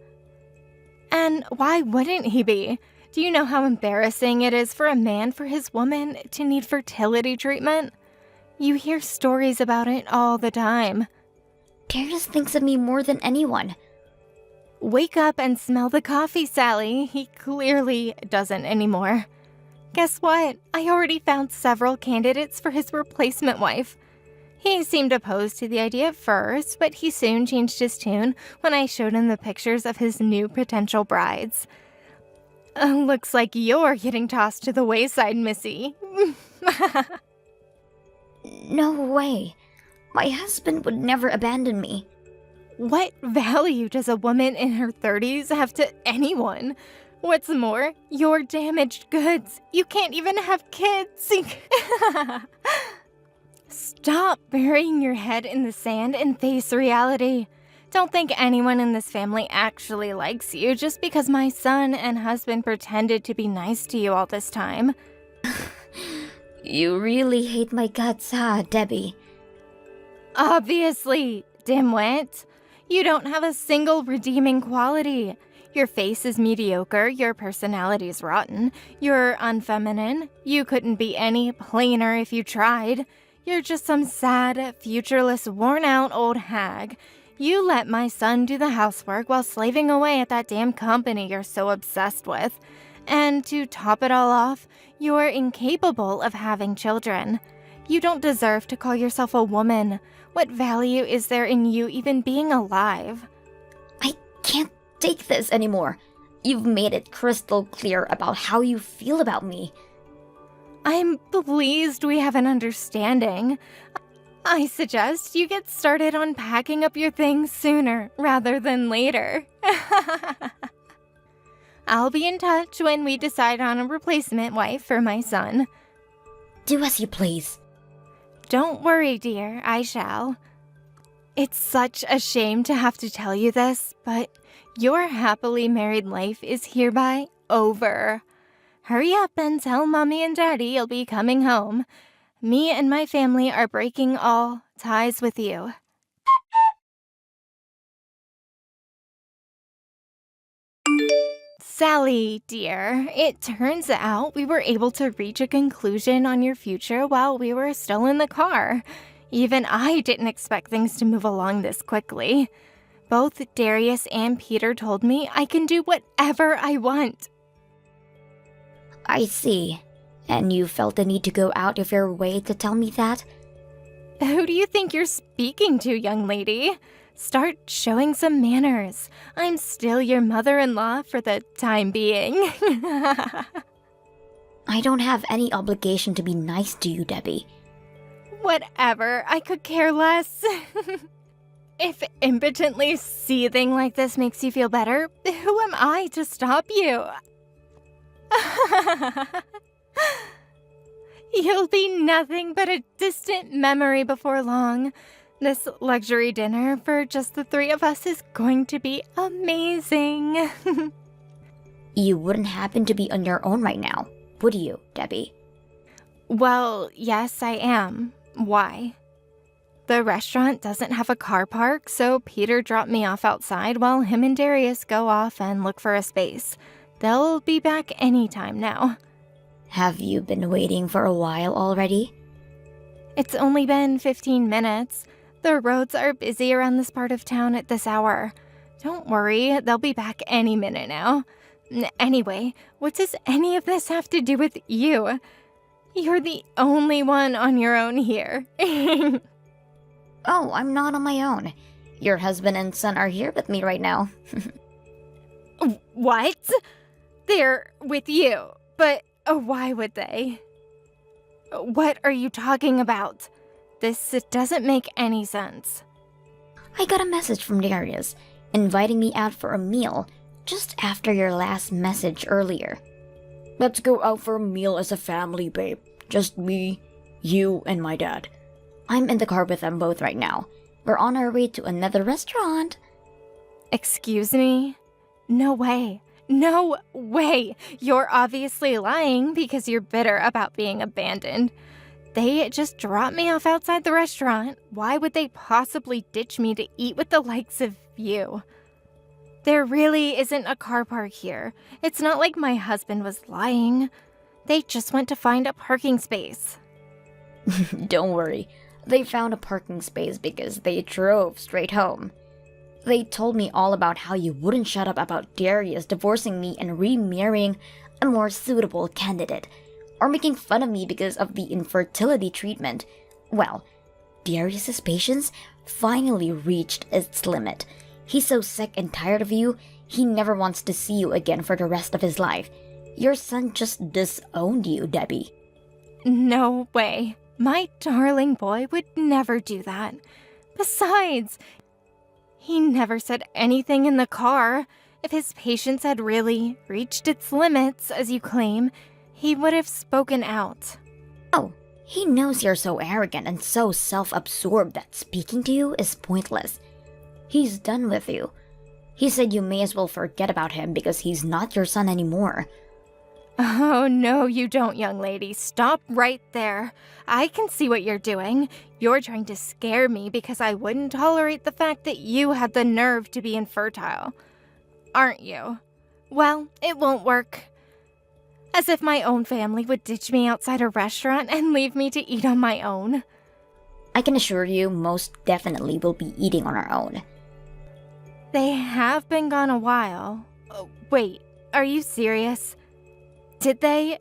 And why wouldn't he be? Do you know how embarrassing it is for a man for his woman to need fertility treatment? You hear stories about it all the time. Darius thinks of me more than anyone. Wake up and smell the coffee, Sally. He clearly doesn't anymore. Guess what? I already found several candidates for his replacement wife. He seemed opposed to the idea at first, but he soon changed his tune when I showed him the pictures of his new potential brides. Looks like you're getting tossed to the wayside, Missy. No way. My husband would never abandon me. What value does a woman in her 30s have to anyone? What's more, you're damaged goods. You can't even have kids. Stop burying your head in the sand and face reality. Don't think anyone in this family actually likes you just because my son and husband pretended to be nice to you all this time. You really hate my guts, huh, Debbie? Obviously, dimwit. You don't have a single redeeming quality. Your face is mediocre, your personality's rotten, you're unfeminine, you couldn't be any plainer if you tried. You're just some sad, futureless, worn-out old hag. You let my son do the housework while slaving away at that damn company you're so obsessed with. And to top it all off, you're incapable of having children. You don't deserve to call yourself a woman. What value is there in you even being alive? I can't take this anymore. You've made it crystal clear about how you feel about me. I'm pleased we have an understanding. I suggest you get started on packing up your things sooner rather than later. I'll be in touch when we decide on a replacement wife for my son. Do as you please. Don't worry, dear, I shall. It's such a shame to have to tell you this, but your happily married life is hereby over. Hurry up and tell Mommy and Daddy you'll be coming home. Me and my family are breaking all ties with you. Sally, dear, it turns out we were able to reach a conclusion on your future while we were still in the car. Even I didn't expect things to move along this quickly. Both Darius and Peter told me I can do whatever I want. I see. And you felt the need to go out of your way to tell me that? Who do you think you're speaking to, young lady? Start showing some manners. I'm still your mother-in-law for the time being. I don't have any obligation to be nice to you, Debbie. Whatever, I could care less. If impotently seething like this makes you feel better, who am I to stop you? You'll be nothing but a distant memory before long. This luxury dinner for just the three of us is going to be amazing. You wouldn't happen to be on your own right now, would you, Debbie? Well, yes, I am. Why? The restaurant doesn't have a car park, so Peter dropped me off outside while him and Darius go off and look for a space. They'll be back anytime now. Have you been waiting for a while already? It's only been 15 minutes. The roads are busy around this part of town at this hour. Don't worry, they'll be back any minute now. Anyway, what does any of this have to do with you? You're the only one on your own here. Oh, I'm not on my own. Your husband and son are here with me right now. What? They're with you, but why would they? What are you talking about? This doesn't make any sense. I got a message from Darius, inviting me out for a meal, just after your last message earlier. Let's go out for a meal as a family, babe. Just me, you, and my dad. I'm in the car with them both right now. We're on our way to another restaurant. Excuse me? No way. No way! You're obviously lying because you're bitter about being abandoned. They just dropped me off outside the restaurant. Why would they possibly ditch me to eat with the likes of you? There really isn't a car park here. It's not like my husband was lying. They just went to find a parking space. Don't worry. They found a parking space because they drove straight home. They told me all about how you wouldn't shut up about Darius divorcing me and remarrying a more suitable candidate, or making fun of me because of the infertility treatment. Well, Darius's patience finally reached its limit. He's so sick and tired of you, he never wants to see you again for the rest of his life. Your son just disowned you, Debbie. No way. My darling boy would never do that. Besides, he never said anything in the car. If his patience had really reached its limits, as you claim, he would have spoken out. Oh, he knows you're so arrogant and so self-absorbed that speaking to you is pointless. He's done with you. He said you may as well forget about him because he's not your son anymore. Oh, no, you don't, young lady. Stop right there. I can see what you're doing. You're trying to scare me because I wouldn't tolerate the fact that you had the nerve to be infertile. Aren't you? Well, it won't work. As if my own family would ditch me outside a restaurant and leave me to eat on my own. I can assure you most definitely will be eating on our own. They have been gone a while. Wait, are you serious? Did they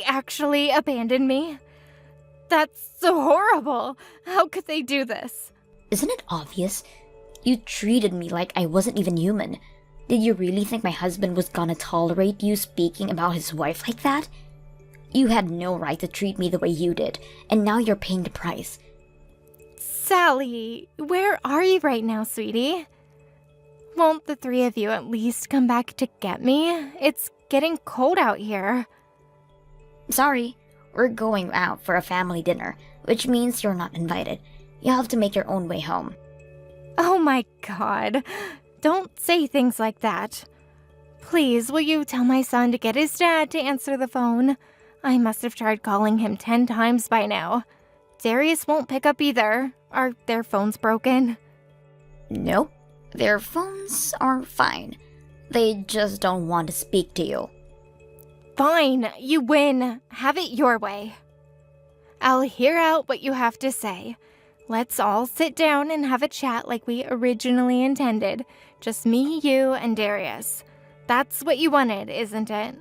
actually abandon me? That's so horrible. How could they do this? Isn't it obvious? You treated me like I wasn't even human. Did you really think my husband was gonna tolerate you speaking about his wife like that? You had no right to treat me the way you did, and now you're paying the price. Sally, where are you right now, sweetie? Won't the three of you at least come back to get me? It's getting cold out here. Sorry, we're going out for a family dinner, which means you're not invited. You'll have to make your own way home. Oh my god. Don't say things like that. Please, will you tell my son to get his dad to answer the phone? I must have tried calling him 10 times by now. Darius won't pick up either. Are their phones broken? Nope, their phones are fine. They just don't want to speak to you. Fine, you win. Have it your way. I'll hear out what you have to say. Let's all sit down and have a chat like we originally intended. Just me, you, and Darius. That's what you wanted, isn't it?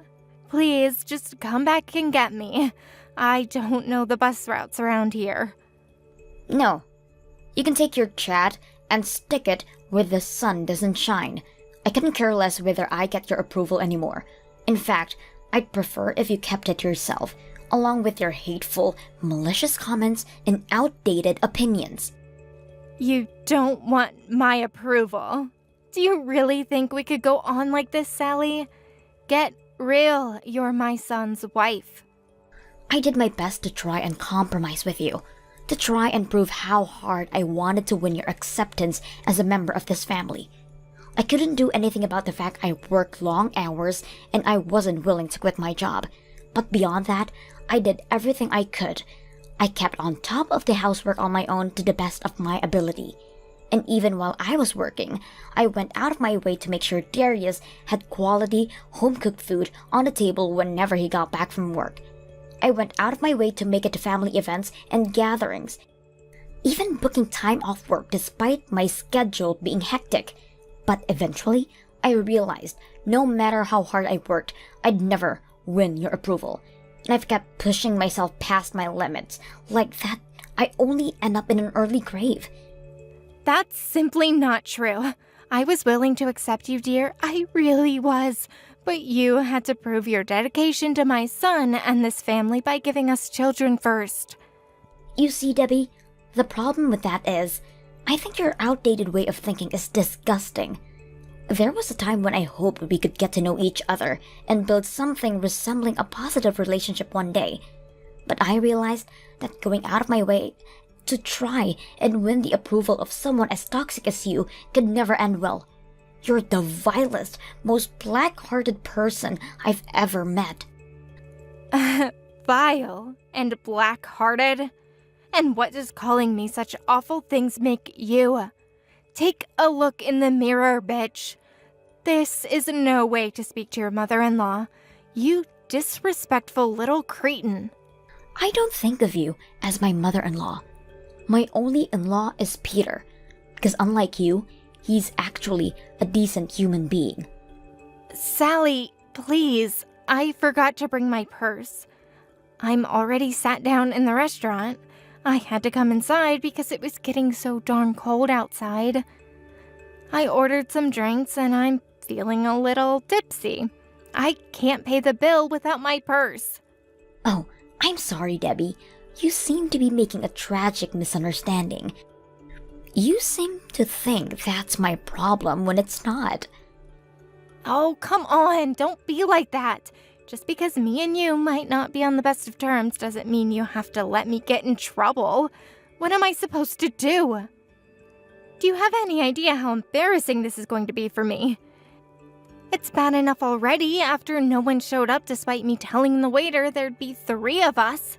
Please, just come back and get me. I don't know the bus routes around here. No, you can take your chat and stick it where the sun doesn't shine. I couldn't care less whether I get your approval anymore. In fact, I'd prefer if you kept it to yourself, along with your hateful, malicious comments and outdated opinions. You don't want my approval. Do you really think we could go on like this, Sally? Get real. You're my son's wife. I did my best to try and compromise with you, to try and prove how hard I wanted to win your acceptance as a member of this family. I couldn't do anything about the fact I worked long hours and I wasn't willing to quit my job. But beyond that, I did everything I could. I kept on top of the housework on my own to the best of my ability. And even while I was working, I went out of my way to make sure Darius had quality, home-cooked food on the table whenever he got back from work. I went out of my way to make it to family events and gatherings, even booking time off work despite my schedule being hectic. But eventually, I realized no matter how hard I worked, I'd never win your approval. And I've kept pushing myself past my limits. Like that, I only end up in an early grave. That's simply not true. I was willing to accept you, dear. I really was. But you had to prove your dedication to my son and this family by giving us children first. You see, Debbie, the problem with that is, I think your outdated way of thinking is disgusting. There was a time when I hoped we could get to know each other and build something resembling a positive relationship one day. But I realized that going out of my way to try and win the approval of someone as toxic as you could never end well. You're the vilest, most black-hearted person I've ever met. Vile and black-hearted? And what does calling me such awful things make you? Take a look in the mirror, bitch. This is no way to speak to your mother-in-law. You disrespectful little cretin. I don't think of you as my mother-in-law. My only in-law is Peter, because unlike you, he's actually a decent human being. Sally, please. I forgot to bring my purse. I'm already sat down in the restaurant. I had to come inside because it was getting so darn cold outside. I ordered some drinks and I'm feeling a little tipsy. I can't pay the bill without my purse. Oh, I'm sorry, Debbie. You seem to be making a tragic misunderstanding. You seem to think that's my problem when it's not. Oh, come on. Don't be like that. Just because me and you might not be on the best of terms doesn't mean you have to let me get in trouble. What am I supposed to do? Do you have any idea how embarrassing this is going to be for me? It's bad enough already after no one showed up despite me telling the waiter there'd be 3 of us.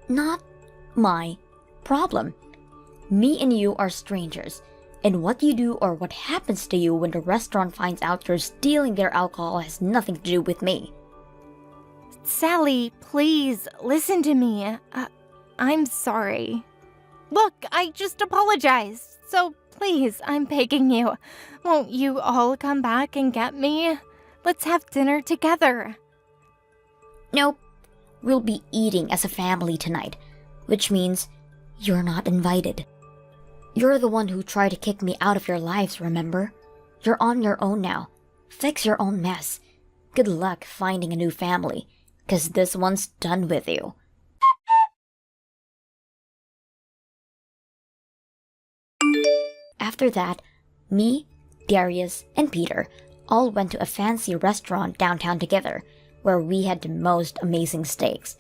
Not my problem. Me and you are strangers, and what you do or what happens to you when the restaurant finds out you're stealing their alcohol has nothing to do with me. Sally, please, listen to me. I'm sorry. Look, I just apologized, so please, I'm begging you. Won't you all come back and get me? Let's have dinner together. Nope. We'll be eating as a family tonight, which means you're not invited. You're the one who tried to kick me out of your lives, remember? You're on your own now. Fix your own mess. Good luck finding a new family, 'cause this one's done with you. After that, me, Darius, and Peter all went to a fancy restaurant downtown together, where we had the most amazing steaks.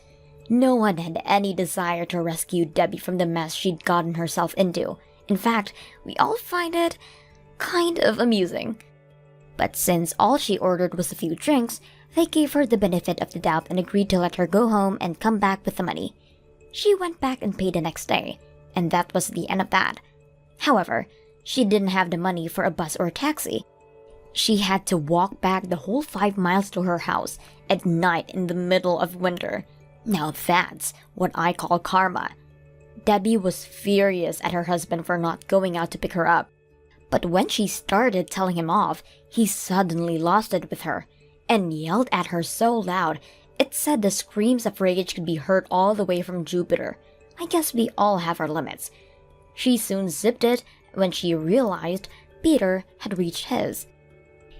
No one had any desire to rescue Debbie from the mess she'd gotten herself into. In fact, we all find it kind of amusing. But since all she ordered was a few drinks, they gave her the benefit of the doubt and agreed to let her go home and come back with the money. She went back and paid the next day, and that was the end of that. However, she didn't have the money for a bus or a taxi. She had to walk back the whole 5 miles to her house at night in the middle of winter. Now that's what I call karma. Debbie was furious at her husband for not going out to pick her up. But when she started telling him off, he suddenly lost it with her and yelled at her so loud it said the screams of rage could be heard all the way from Jupiter. I guess we all have our limits. She soon zipped it when she realized Peter had reached his.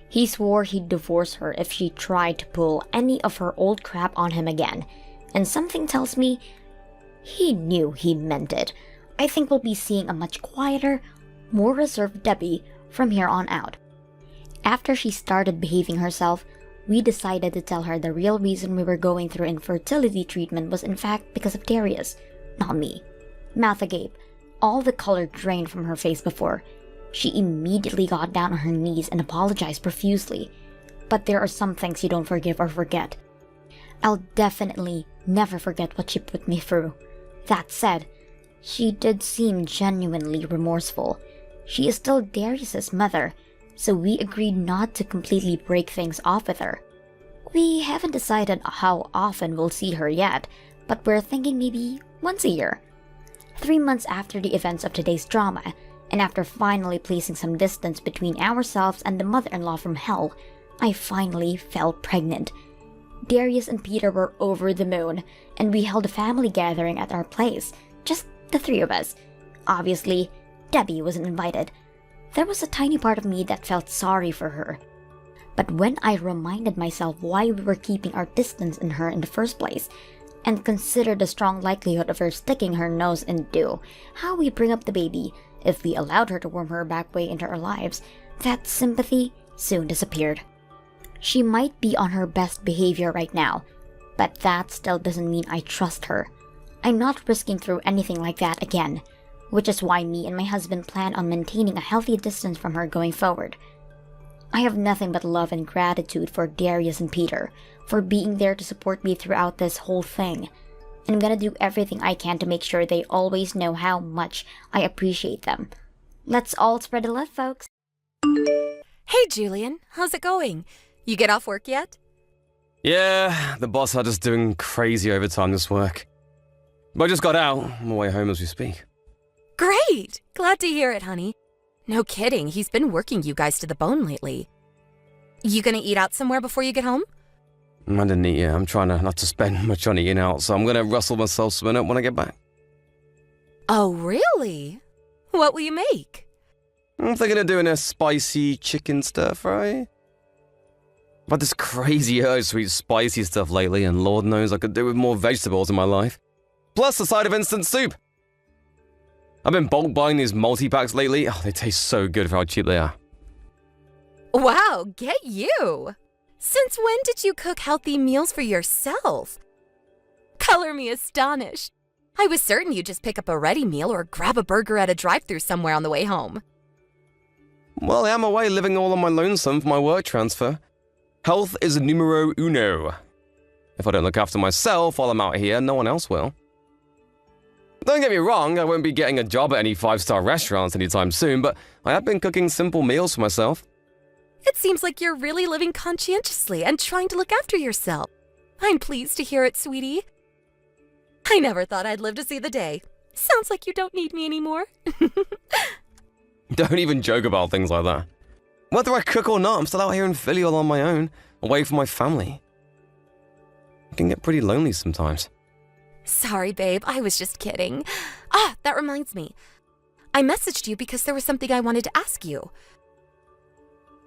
He swore he'd divorce her if she tried to pull any of her old crap on him again, and something tells me he knew he meant it. I think we'll be seeing a much quieter, more reserved Debbie from here on out. After she started behaving herself, we decided to tell her the real reason we were going through infertility treatment was in fact because of Darius, not me. Mouth agape, all the color drained from her face before. She immediately got down on her knees and apologized profusely. But there are some things you don't forgive or forget. I'll definitely never forget what she put me through. That said, she did seem genuinely remorseful. She is still Darius's mother, so we agreed not to completely break things off with her. We haven't decided how often we'll see her yet, but we're thinking maybe once a year. 3 months after the events of today's drama, and after finally placing some distance between ourselves and the mother-in-law from hell, I finally fell pregnant. Darius and Peter were over the moon, and we held a family gathering at our place, just the 3 of us. Obviously, Debbie wasn't invited. There was a tiny part of me that felt sorry for her. But when I reminded myself why we were keeping our distance in her in the first place, and considered the strong likelihood of her sticking her nose in dew, how we bring up the baby if we allowed her to worm her back way into our lives, that sympathy soon disappeared. She might be on her best behavior right now, but that still doesn't mean I trust her. I'm not risking through anything like that again, which is why me and my husband plan on maintaining a healthy distance from her going forward. I have nothing but love and gratitude for Darius and Peter for being there to support me throughout this whole thing. And I'm gonna do everything I can to make sure they always know how much I appreciate them. Let's all spread the love, folks. Hey, Julian. How's it going? You get off work yet? Yeah, the boss had us doing crazy overtime this work. But I just got out, on my way home as we speak. Great! Glad to hear it, honey. No kidding, he's been working you guys to the bone lately. You gonna eat out somewhere before you get home? I didn't eat yet. I'm trying not to spend much on eating out, so I'm gonna rustle myself some up when I get back. Oh, really? What will you make? I'm thinking of doing a spicy chicken stir fry. I've had this crazy urge to eat spicy stuff lately, and Lord knows I could do with more vegetables in my life. Plus a side of instant soup. I've been bulk buying these multi-packs lately. Oh, they taste so good for how cheap they are. Wow, get you! Since when did you cook healthy meals for yourself? Color me astonished. I was certain you'd just pick up a ready meal or grab a burger at a drive-thru somewhere on the way home. Well, I am away living all on my lonesome for my work transfer. Health is numero uno. If I don't look after myself while I'm out here, no one else will. Don't get me wrong, I won't be getting a job at any 5-star restaurants anytime soon, but I have been cooking simple meals for myself. It seems like you're really living conscientiously and trying to look after yourself. I'm pleased to hear it, sweetie. I never thought I'd live to see the day. Sounds like you don't need me anymore. Don't even joke about things like that. Whether I cook or not, I'm still out here in Philly all on my own, away from my family. It can get pretty lonely sometimes. Sorry, babe, I was just kidding. Ah, that reminds me. I messaged you because there was something I wanted to ask you.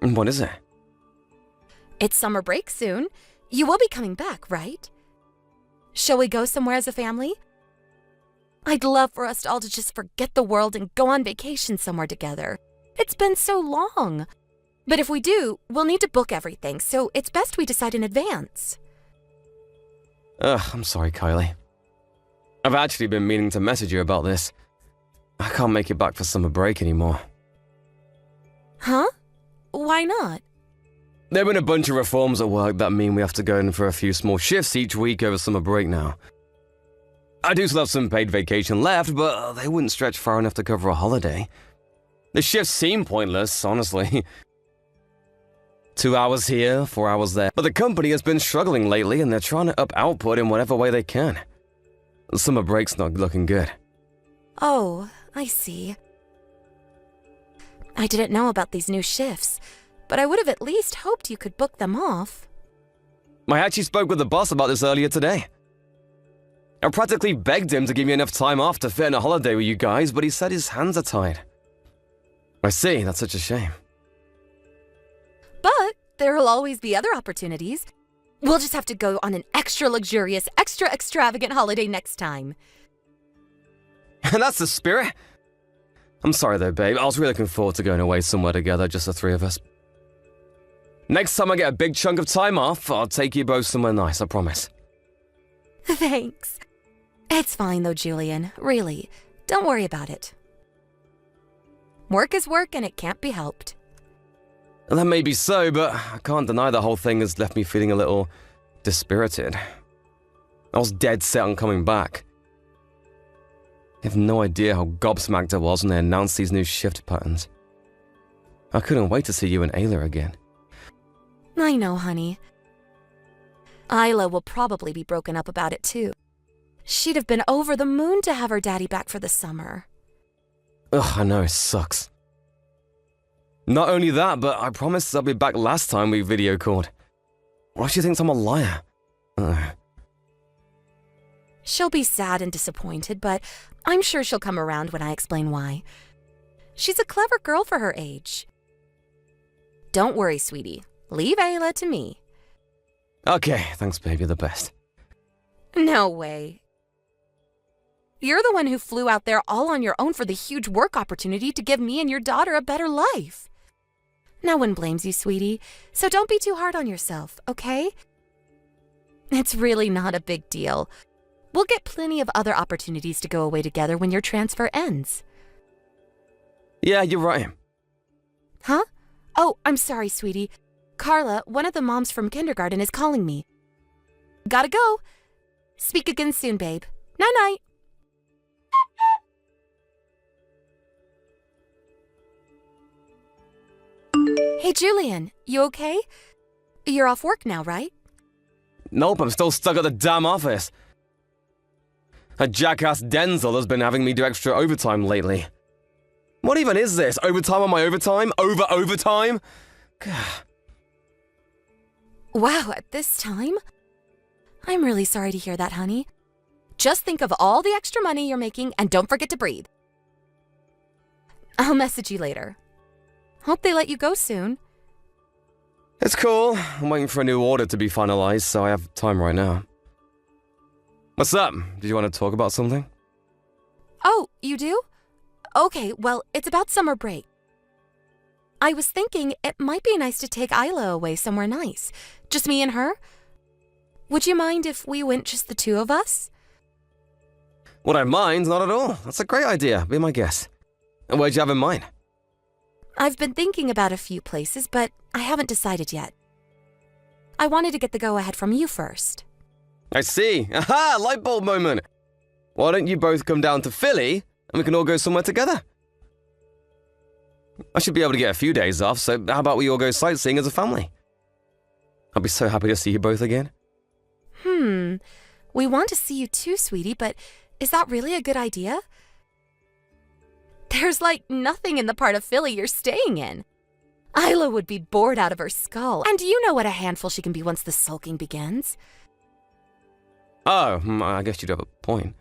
What is it? It's summer break soon. You will be coming back, right? Shall we go somewhere as a family? I'd love for us all to just forget the world and go on vacation somewhere together. It's been so long. But if we do, we'll need to book everything, so it's best we decide in advance. I'm sorry, Kylie. I've actually been meaning to message you about this. I can't make it back for summer break anymore. Huh? Why not? There have been a bunch of reforms at work that mean we have to go in for a few small shifts each week over summer break now. I do still have some paid vacation left, but they wouldn't stretch far enough to cover a holiday. The shifts seem pointless, honestly. 2 hours here, 4 hours there. But the company has been struggling lately and they're trying to up output in whatever way they can. The summer break's not looking good. Oh, I see. I didn't know about these new shifts, but I would have at least hoped you could book them off. I actually spoke with the boss about this earlier today. I practically begged him to give me enough time off to fit in a holiday with you guys, but he said his hands are tied. I see, that's such a shame. But there'll always be other opportunities. We'll just have to go on an extra luxurious, extra extravagant holiday next time. And that's the spirit. I'm sorry though, babe. I was really looking forward to going away somewhere together, just the three of us. Next time I get a big chunk of time off, I'll take you both somewhere nice, I promise. Thanks. It's fine though, Julian. Really. Don't worry about it. Work is work and it can't be helped. That may be so, but I can't deny the whole thing has left me feeling a little dispirited. I was dead set on coming back. You have no idea how gobsmacked I was when they announced these new shift patterns. I couldn't wait to see you and Ayla again. I know, honey. Isla will probably be broken up about it too. She'd have been over the moon to have her daddy back for the summer. Ugh, I know, it sucks. Not only that, but I promised I'll be back last time we video called. Why she thinks I'm a liar? She'll be sad and disappointed, but I'm sure she'll come around when I explain why. She's a clever girl for her age. Don't worry, sweetie. Leave Ayla to me. Okay, thanks babe, you're the best. No way. You're the one who flew out there all on your own for the huge work opportunity to give me and your daughter a better life. No one blames you, sweetie, so don't be too hard on yourself, okay? It's really not a big deal. We'll get plenty of other opportunities to go away together when your transfer ends. Yeah, you're right. Huh? Oh, I'm sorry, sweetie. Carla, one of the moms from kindergarten, is calling me. Gotta go. Speak again soon, babe. Night-night. Hey, Julian, you okay? You're off work now, right? Nope, I'm still stuck at the damn office. A jackass Denzel has been having me do extra overtime lately. What even is this? Overtime on my overtime? Over overtime? Wow, at this time? I'm really sorry to hear that, honey. Just think of all the extra money you're making and don't forget to breathe. I'll message you later. Hope they let you go soon. It's cool. I'm waiting for a new order to be finalized, so I have time right now. What's up? Did you want to talk about something? Oh, you do? Okay, well, it's about summer break. I was thinking it might be nice to take Isla away somewhere nice. Just me and her? Would you mind if we went just the two of us? Would I mind? Not at all. That's a great idea. Be my guest. And where'd you have in mind? I've been thinking about a few places, but I haven't decided yet. I wanted to get the go-ahead from you first. I see. Aha! Light bulb moment. Why don't you both come down to Philly and we can all go somewhere together? I should be able to get a few days off, so how about we all go sightseeing as a family? I'll be so happy to see you both again. We want to see you too, sweetie, but is that really a good idea? There's like nothing in the part of Philly you're staying in. Isla would be bored out of her skull, and you know what a handful she can be once the sulking begins. Oh, I guess you'd have a point.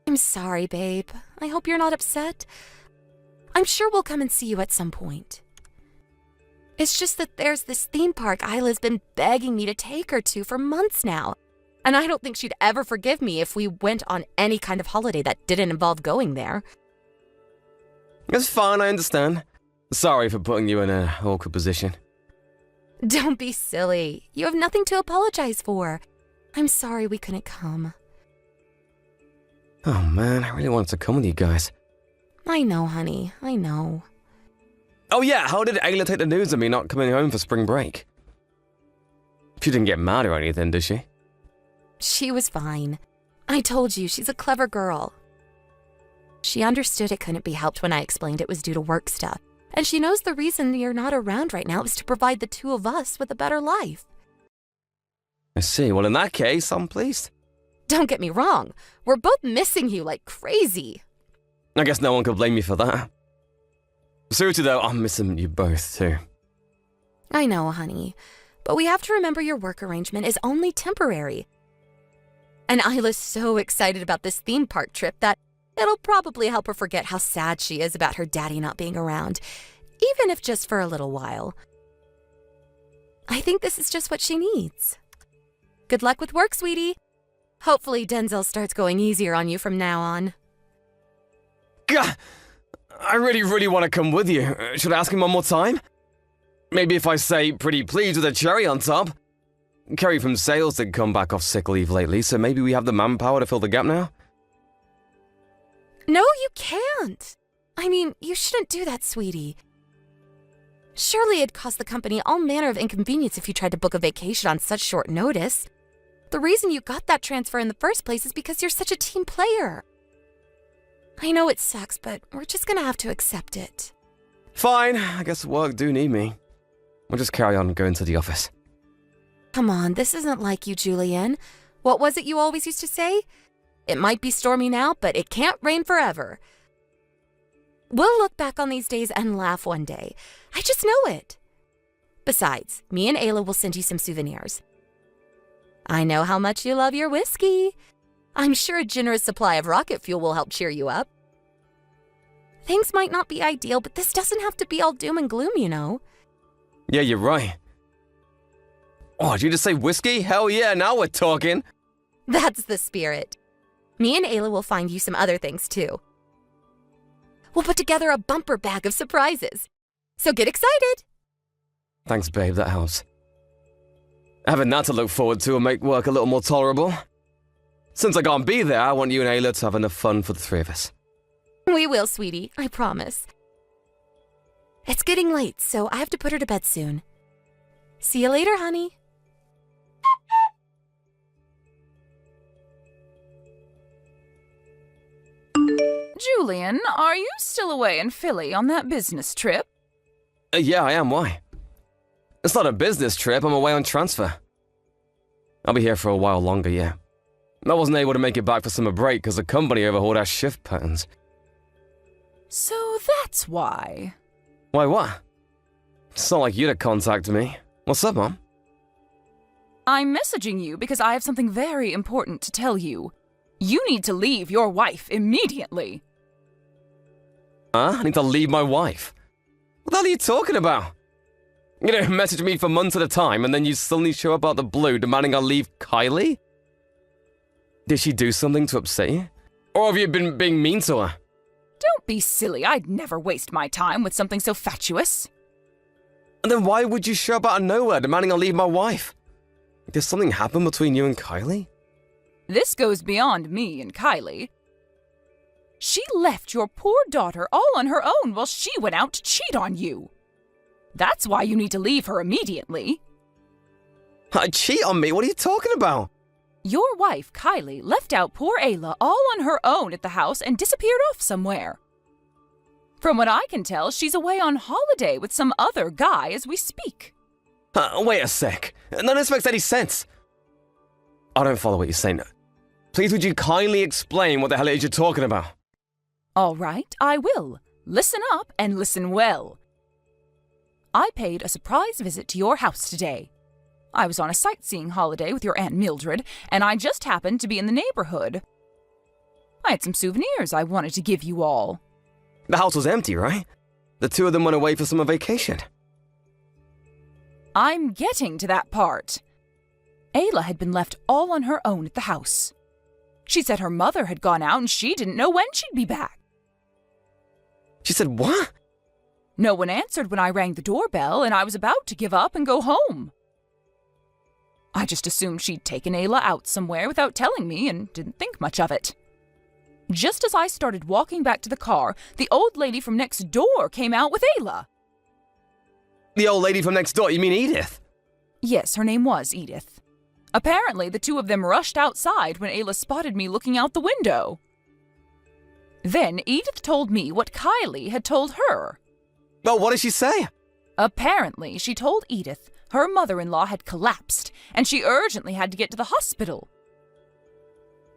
I'm sorry, babe. I hope you're not upset. I'm sure we'll come and see you at some point. It's just that there's this theme park Isla's been begging me to take her to for months now, and I don't think she'd ever forgive me if we went on any kind of holiday that didn't involve going there. It's fine, I understand. Sorry for putting you in an awkward position. Don't be silly. You have nothing to apologize for. I'm sorry we couldn't come. Oh man, I really wanted to come with you guys. I know, honey. I know. Oh yeah, how did Ayla take the news of me not coming home for spring break? She didn't get mad or anything, did she? She was fine. I told you, she's a clever girl. She understood it couldn't be helped when I explained it was due to work stuff. And she knows the reason you're not around right now is to provide the two of us with a better life. I see. Well, in that case, I'm pleased. Don't get me wrong. We're both missing you like crazy. I guess no one could blame me for that. Seriously though, I'm missing you both too. I know, honey. But we have to remember your work arrangement is only temporary. And Isla's so excited about this theme park trip that it'll probably help her forget how sad she is about her daddy not being around, even if just for a little while. I think this is just what she needs. Good luck with work, sweetie. Hopefully Denzel starts going easier on you from now on. Gah! I really want to come with you. Should I ask him one more time? Maybe if I say pretty please with a cherry on top. Kerry from sales did come back off sick leave lately, so maybe we have the manpower to fill the gap now? No, you can't. I mean, you shouldn't do that, sweetie. Surely it'd cost the company all manner of inconvenience if you tried to book a vacation on such short notice. The reason you got that transfer in the first place is because you're such a team player. I know it sucks, but we're just gonna have to accept it. Fine, I guess work do need me. We'll just carry on going to the office. Come on, this isn't like you, Julian. What was it you always used to say? It might be stormy now, but it can't rain forever. We'll look back on these days and laugh one day. I just know it. Besides, me and Ayla will send you some souvenirs. I know how much you love your whiskey. I'm sure a generous supply of rocket fuel will help cheer you up. Things might not be ideal, but this doesn't have to be all doom and gloom, you know. Yeah, you're right. Oh, did you just say whiskey? Hell yeah, now we're talking. That's the spirit. Me and Ayla will find you some other things, too. We'll put together a bumper bag of surprises. So get excited! Thanks, babe, that helps. Having that to look forward to will make work a little more tolerable. Since I can't be there, I want you and Ayla to have enough fun for the three of us. We will, sweetie, I promise. It's getting late, so I have to put her to bed soon. See you later, honey. Julian, are you still away in Philly on that business trip? Yeah, I am. Why? It's not a business trip. I'm away on transfer. I'll be here for a while longer, yeah. I wasn't able to make it back for summer break because the company overhauled our shift patterns. So that's why. Why, what? It's not like you to contact me. What's up, Mom? I'm messaging you because I have something very important to tell you. You need to leave your wife immediately. Huh? I need to leave my wife? What the hell are you talking about? You know, message me for months at a time and then you suddenly show up out the blue demanding I leave Kylie? Did she do something to upset you? Or have you been being mean to her? Don't be silly. I'd never waste my time with something so fatuous. And then why would you show up out of nowhere demanding I leave my wife? Did something happen between you and Kylie? This goes beyond me and Kylie. She left your poor daughter all on her own while she went out to cheat on you. That's why you need to leave her immediately. Cheat on me? What are you talking about? Your wife, Kylie, left out poor Ayla all on her own at the house and disappeared off somewhere. From what I can tell, she's away on holiday with some other guy as we speak. Wait a sec. None of this makes any sense. I don't follow what you're saying. Please would you kindly explain what the hell it is you're talking about? All right, I will. Listen up and listen well. I paid a surprise visit to your house today. I was on a sightseeing holiday with your Aunt Mildred, and I just happened to be in the neighborhood. I had some souvenirs I wanted to give you all. The house was empty, right? The two of them went away for summer vacation. I'm getting to that part. Ayla had been left all on her own at the house. She said her mother had gone out and she didn't know when she'd be back. She said what? No one answered when I rang the doorbell, and I was about to give up and go home. I just assumed she'd taken Ayla out somewhere without telling me and didn't think much of it. Just as I started walking back to the car, the old lady from next door came out with Ayla. The old lady from next door, you mean Edith? Yes, her name was Edith. Apparently, the two of them rushed outside when Ayla spotted me looking out the window. Then Edith told me what Kylie had told her. Well, what did she say? Apparently, she told Edith her mother-in-law had collapsed and she urgently had to get to the hospital.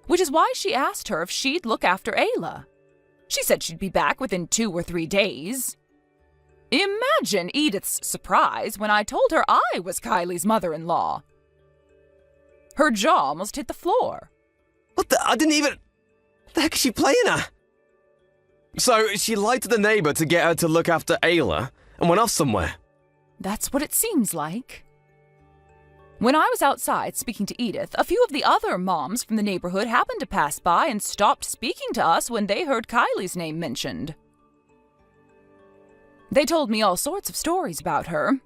Which is why she asked her if she'd look after Ayla. She said she'd be back within 2 or 3 days. Imagine Edith's surprise when I told her I was Kylie's mother-in-law. Her jaw almost hit the floor. What the? I didn't even... What the heck is she playing at? So, she lied to the neighbor to get her to look after Ayla and went off somewhere. That's what it seems like. When I was outside speaking to Edith, a few of the other moms from the neighborhood happened to pass by and stopped speaking to us when they heard Kylie's name mentioned. They told me all sorts of stories about her.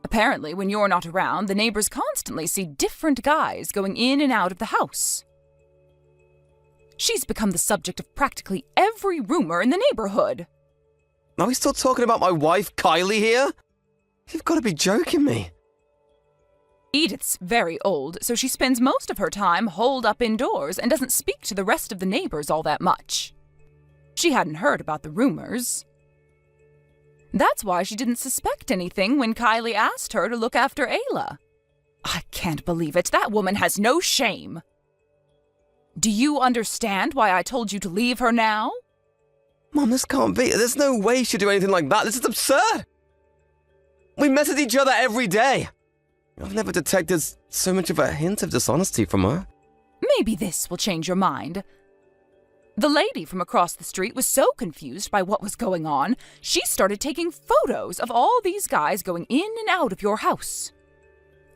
Apparently, when you're not around, the neighbors constantly see different guys going in and out of the house. She's become the subject of practically every rumor in the neighborhood. Are we still talking about my wife, Kylie, here? You've got to be joking me. Edith's very old, so she spends most of her time holed up indoors and doesn't speak to the rest of the neighbors all that much. She hadn't heard about the rumors. That's why she didn't suspect anything when Kylie asked her to look after Ayla. I can't believe it. That woman has no shame. Do you understand why I told you to leave her now? Mom, this can't be. There's no way she'd do anything like that. This is absurd. We message each other every day. I've never detected so much of a hint of dishonesty from her. Maybe this will change your mind. The lady from across the street was so confused by what was going on, she started taking photos of all these guys going in and out of your house.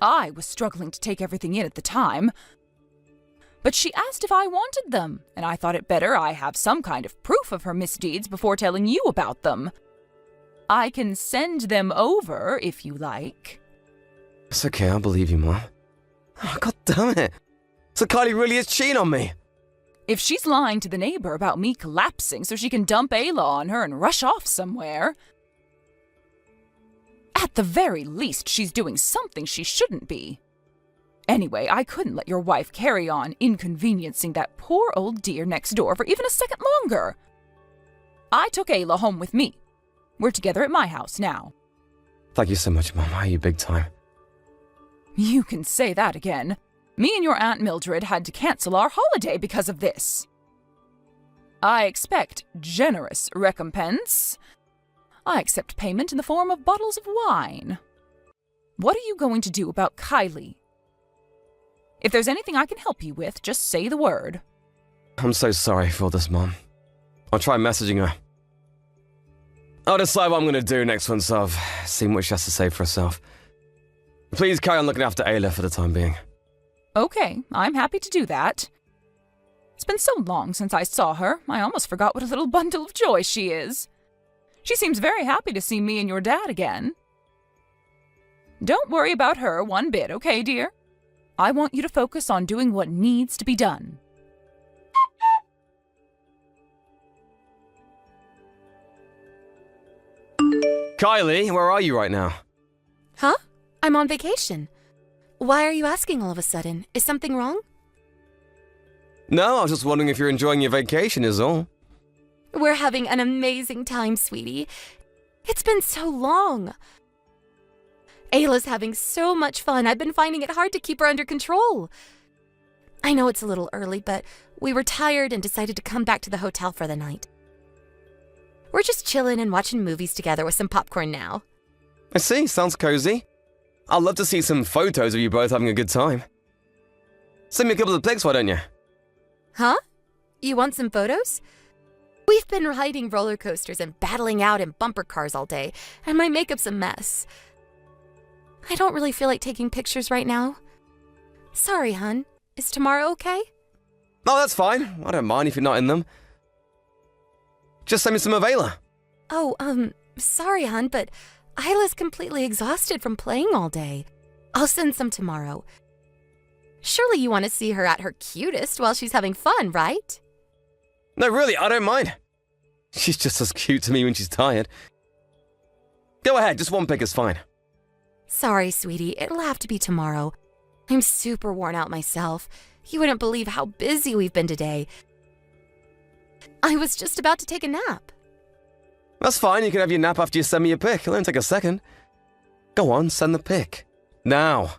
I was struggling to take everything in at the time, but she asked if I wanted them, and I thought it better I have some kind of proof of her misdeeds before telling you about them. I can send them over if you like. It's okay, I believe you, Mom. Oh, God damn it. So Kylie really is cheating on me. If she's lying to the neighbor about me collapsing so she can dump Ayla on her and rush off somewhere, at the very least she's doing something she shouldn't be. Anyway, I couldn't let your wife carry on inconveniencing that poor old dear next door for even a second longer. I took Ayla home with me. We're together at my house now. Thank you so much, Mom. I owe you big time. You can say that again. Me and your Aunt Mildred had to cancel our holiday because of this. I expect generous recompense. I accept payment in the form of bottles of wine. What are you going to do about Kylie? If there's anything I can help you with, just say the word. I'm so sorry for all this, Mom. I'll try messaging her. I'll decide what I'm going to do next once I've seen what she has to say for herself. Please carry on looking after Ayla for the time being. Okay, I'm happy to do that. It's been so long since I saw her, I almost forgot what a little bundle of joy she is. She seems very happy to see me and your dad again. Don't worry about her one bit, okay, dear? I want you to focus on doing what needs to be done. Kylie, where are you right now? Huh? I'm on vacation. Why are you asking all of a sudden? Is something wrong? No, I was just wondering if you're enjoying your vacation is all. We're having an amazing time, sweetie. It's been so long. Ayla's having so much fun. I've been finding it hard to keep her under control. I know it's a little early, but we were tired and decided to come back to the hotel for the night. We're just chilling and watching movies together with some popcorn now. I see, sounds cozy. I'd love to see some photos of you both having a good time. Send me a couple of pics, why don't you? Huh? You want some photos? We've been riding roller coasters and battling out in bumper cars all day, and my makeup's a mess. I don't really feel like taking pictures right now. Sorry, hun. Is tomorrow okay? No, that's fine. I don't mind if you're not in them. Just send me some of Ayla. Oh, Sorry, hon, but Isla's completely exhausted from playing all day. I'll send some tomorrow. Surely you want to see her at her cutest while she's having fun, right? No, really, I don't mind. She's just as cute to me when she's tired. Go ahead, just one pic is fine. Sorry, sweetie, it'll have to be tomorrow. I'm super worn out myself. You wouldn't believe how busy we've been today. I was just about to take a nap. That's fine, you can have your nap after you send me your pic. It'll only take a second. Go on, send the pic. Now.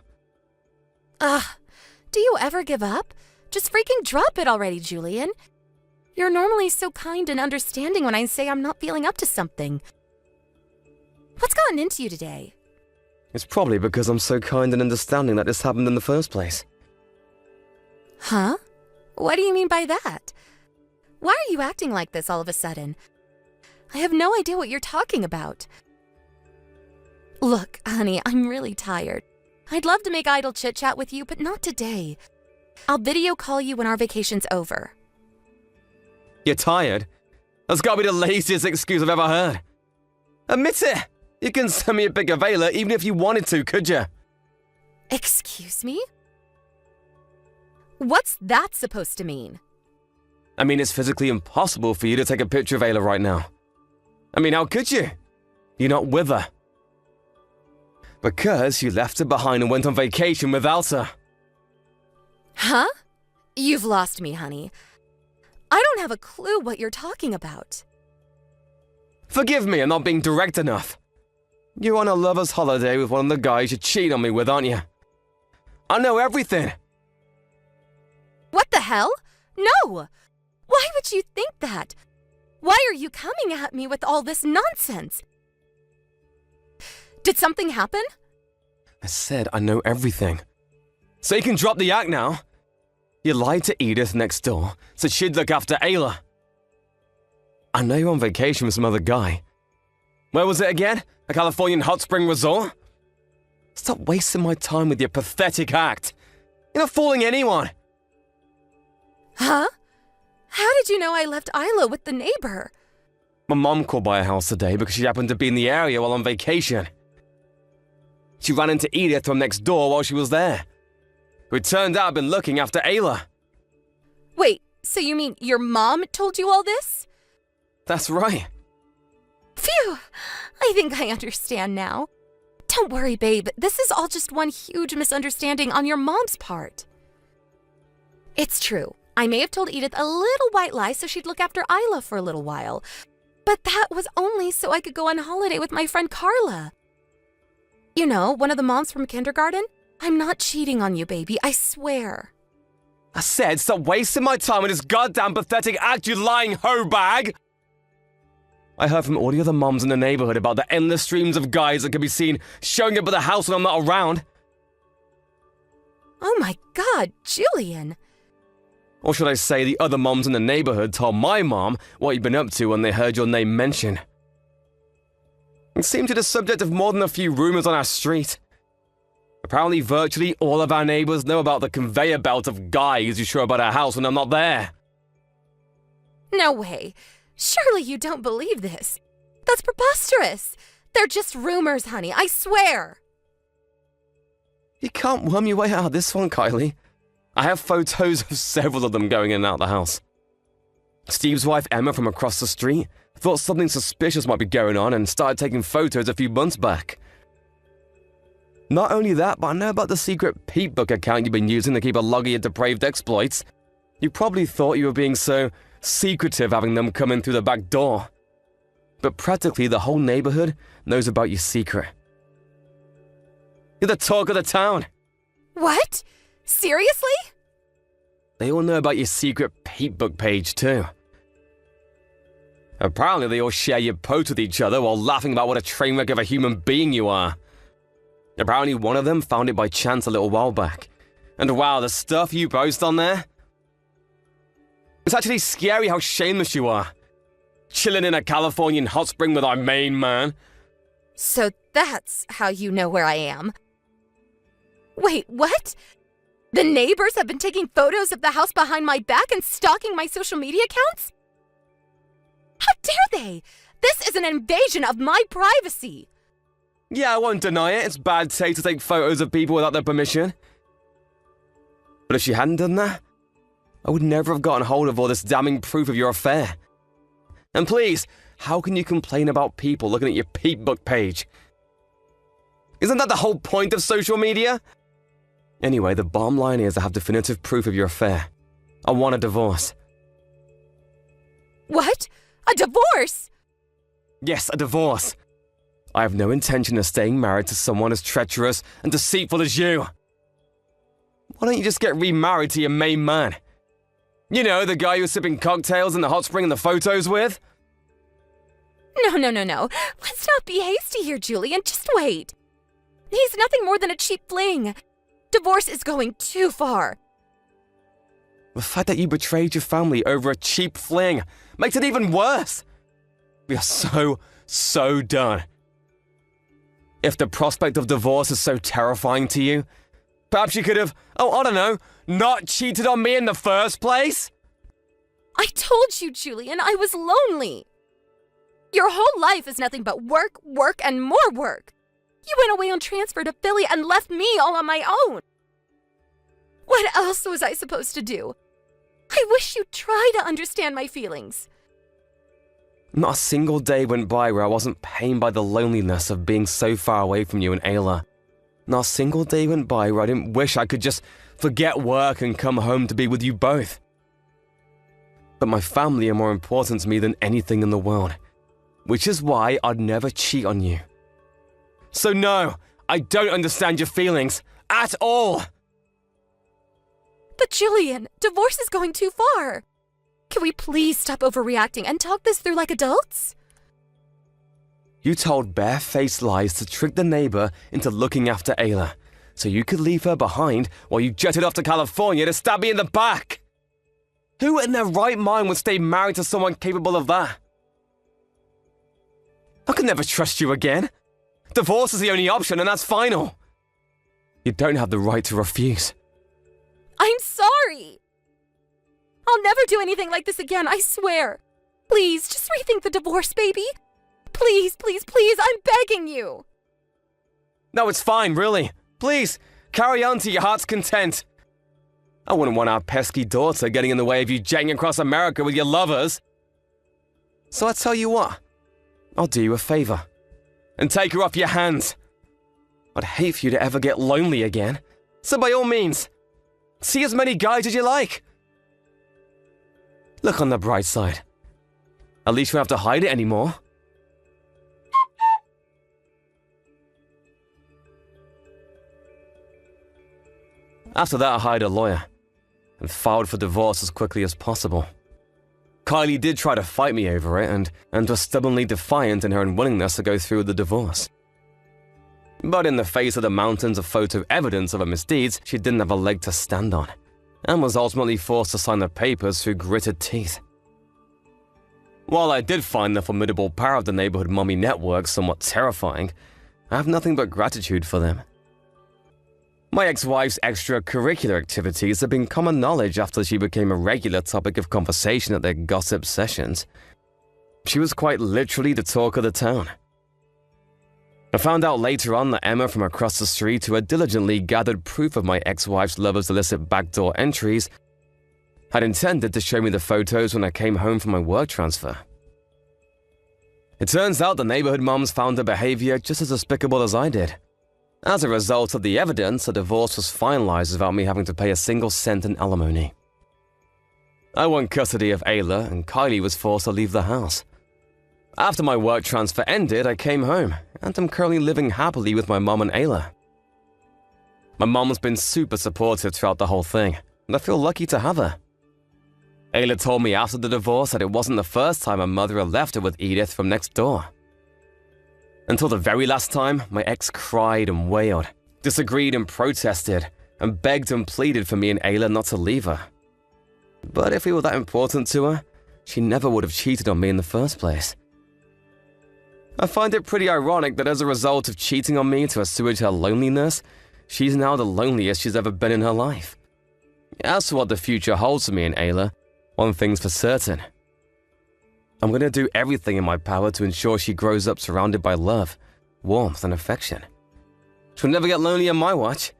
Do you ever give up? Just freaking drop it already, Julian. You're normally so kind and understanding when I say I'm not feeling up to something. What's gotten into you today? It's probably because I'm so kind and understanding that this happened in the first place. Huh? What do you mean by that? Why are you acting like this all of a sudden? I have no idea what you're talking about. Look, honey, I'm really tired. I'd love to make idle chit-chat with you, but not today. I'll video call you when our vacation's over. You're tired? That's gotta be the laziest excuse I've ever heard. Admit it! You can send me a pic of Ayla even if you wanted to, could you? Excuse me? What's that supposed to mean? I mean, it's physically impossible for you to take a picture of Ayla right now. I mean, how could you? You're not with her. Because you left her behind and went on vacation without her. Huh? You've lost me, honey. I don't have a clue what you're talking about. Forgive me, I'm not being direct enough. You're on a lover's holiday with one of the guys you cheated on me with, aren't you? I know everything. What the hell? No! Why would you think that? Why are you coming at me with all this nonsense? Did something happen? I said I know everything. So you can drop the act now. You lied to Edith next door, so she'd look after Ayla. I know you're on vacation with some other guy. Where was it again? A Californian hot spring resort? Stop wasting my time with your pathetic act. You're not fooling anyone. Huh? How did you know I left Isla with the neighbor? My mom called by her house today because she happened to be in the area while on vacation. She ran into Edith from next door while she was there, who it turned out had been looking after Ayla. Wait, so you mean your mom told you all this? That's right. Phew! I think I understand now. Don't worry, babe. This is all just one huge misunderstanding on your mom's part. It's true. I may have told Edith a little white lie so she'd look after Isla for a little while. But that was only so I could go on holiday with my friend Carla. You know, one of the moms from kindergarten? I'm not cheating on you, baby. I swear. I said stop wasting my time with this goddamn pathetic act, you lying hoe bag! I heard from all the other moms in the neighborhood about the endless streams of guys that can be seen showing up at the house when I'm not around. Oh my God, Julian. Or should I say the other moms in the neighborhood told my mom what you'd been up to when they heard your name mentioned. It seemed to be the subject of more than a few rumors on our street. Apparently virtually all of our neighbors know about the conveyor belt of guys who show up at our house when I'm not there. No way. Surely you don't believe this. That's preposterous. They're just rumors, honey. I swear. You can't worm your way out of this one, Kylie. I have photos of several of them going in and out of the house. Steve's wife, Emma, from across the street, thought something suspicious might be going on and started taking photos a few months back. Not only that, but I know about the secret peep book account you've been using to keep a log of your depraved exploits. You probably thought you were being so secretive having them come in through the back door. But practically the whole neighborhood knows about your secret. You're the talk of the town. What? Seriously? They all know about your secret peep book page too. Apparently they all share your posts with each other while laughing about what a train wreck of a human being you are. Apparently one of them found it by chance a little while back. And wow, the stuff you post on there? It's actually scary how shameless you are. Chilling in a Californian hot spring with our main man. So that's how you know where I am. Wait, what? The neighbors have been taking photos of the house behind my back and stalking my social media accounts? How dare they? This is an invasion of my privacy. Yeah, I won't deny it. It's bad taste to take photos of people without their permission. But if she hadn't done that, I would never have gotten hold of all this damning proof of your affair. And please, how can you complain about people looking at your peep book page? Isn't that the whole point of social media? Anyway, the bottom line is I have definitive proof of your affair. I want a divorce. What? A divorce? Yes, a divorce. I have no intention of staying married to someone as treacherous and deceitful as you. Why don't you just get remarried to your main man? You know, the guy who's sipping cocktails in the hot spring in the photos with? No. Let's not be hasty here, Julian. Just wait. He's nothing more than a cheap fling. Divorce is going too far. The fact that you betrayed your family over a cheap fling makes it even worse. We are so done. If the prospect of divorce is so terrifying to you, perhaps you could have, I don't know, not cheated on me in the first place? I told you, Julian, I was lonely. Your whole life is nothing but work, and more work. You went away on transfer to Philly and left me all on my own. What else was I supposed to do? I wish you'd try to understand my feelings. Not a single day went by where I wasn't pained by the loneliness of being so far away from you and Ayla. Not a single day went by where I didn't wish I could just forget work and come home to be with you both. But my family are more important to me than anything in the world, which is why I'd never cheat on you. So no, I don't understand your feelings at all. But Julian, divorce is going too far. Can we please stop overreacting and talk this through like adults? You told barefaced lies to trick the neighbor into looking after Ayla, so you could leave her behind while you jetted off to California to stab me in the back. Who in their right mind would stay married to someone capable of that? I could never trust you again. Divorce is the only option, and that's final. You don't have the right to refuse. I'm sorry. I'll never do anything like this again, I swear. Please, just rethink the divorce, baby. Please, I'm begging you. No, it's fine, really. Please, carry on to your heart's content. I wouldn't want our pesky daughter getting in the way of you jetting across America with your lovers. So I tell you what, I'll do you a favor and take her off your hands. I'd hate for you to ever get lonely again. So by all means, see as many guys as you like. Look on the bright side. At least you don't have to hide it anymore. After that, I hired a lawyer and filed for divorce as quickly as possible. Kylie did try to fight me over it and was stubbornly defiant in her unwillingness to go through with the divorce. But in the face of the mountains of photo evidence of her misdeeds, she didn't have a leg to stand on, and was ultimately forced to sign the papers through gritted teeth. While I did find the formidable power of the neighborhood mommy network somewhat terrifying, I have nothing but gratitude for them. My ex-wife's extracurricular activities have been common knowledge after she became a regular topic of conversation at their gossip sessions. She was quite literally the talk of the town. I found out later on that Emma from across the street, who had diligently gathered proof of my ex-wife's lover's illicit backdoor entries, had intended to show me the photos when I came home from my work transfer. It turns out the neighborhood moms found her behavior just as despicable as I did. As a result of the evidence, a divorce was finalized without me having to pay a single cent in alimony. I won custody of Ayla, and Kylie was forced to leave the house. After my work transfer ended, I came home, and I'm currently living happily with my mom and Ayla. My mom's been super supportive throughout the whole thing, and I feel lucky to have her. Ayla told me after the divorce that it wasn't the first time her mother had left her with Edith from next door. Until the very last time, my ex cried and wailed, disagreed and protested, and begged and pleaded for me and Ayla not to leave her. But if we were that important to her, she never would have cheated on me in the first place. I find it pretty ironic that as a result of cheating on me to assuage her loneliness, she's now the loneliest she's ever been in her life. As to what the future holds for me and Ayla, one thing's for certain. I'm going to do everything in my power to ensure she grows up surrounded by love, warmth, and affection. She'll never get lonely on my watch.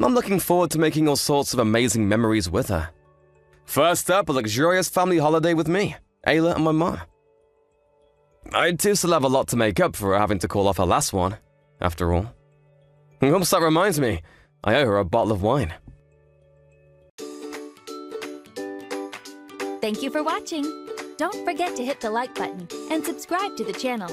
I'm looking forward to making all sorts of amazing memories with her. First up, a luxurious family holiday with me, Ayla, and my mom. I too still have a lot to make up for her having to call off her last one, after all. Oops, that reminds me, I owe her a bottle of wine. Thank you for watching. Don't forget to hit the like button and subscribe to the channel.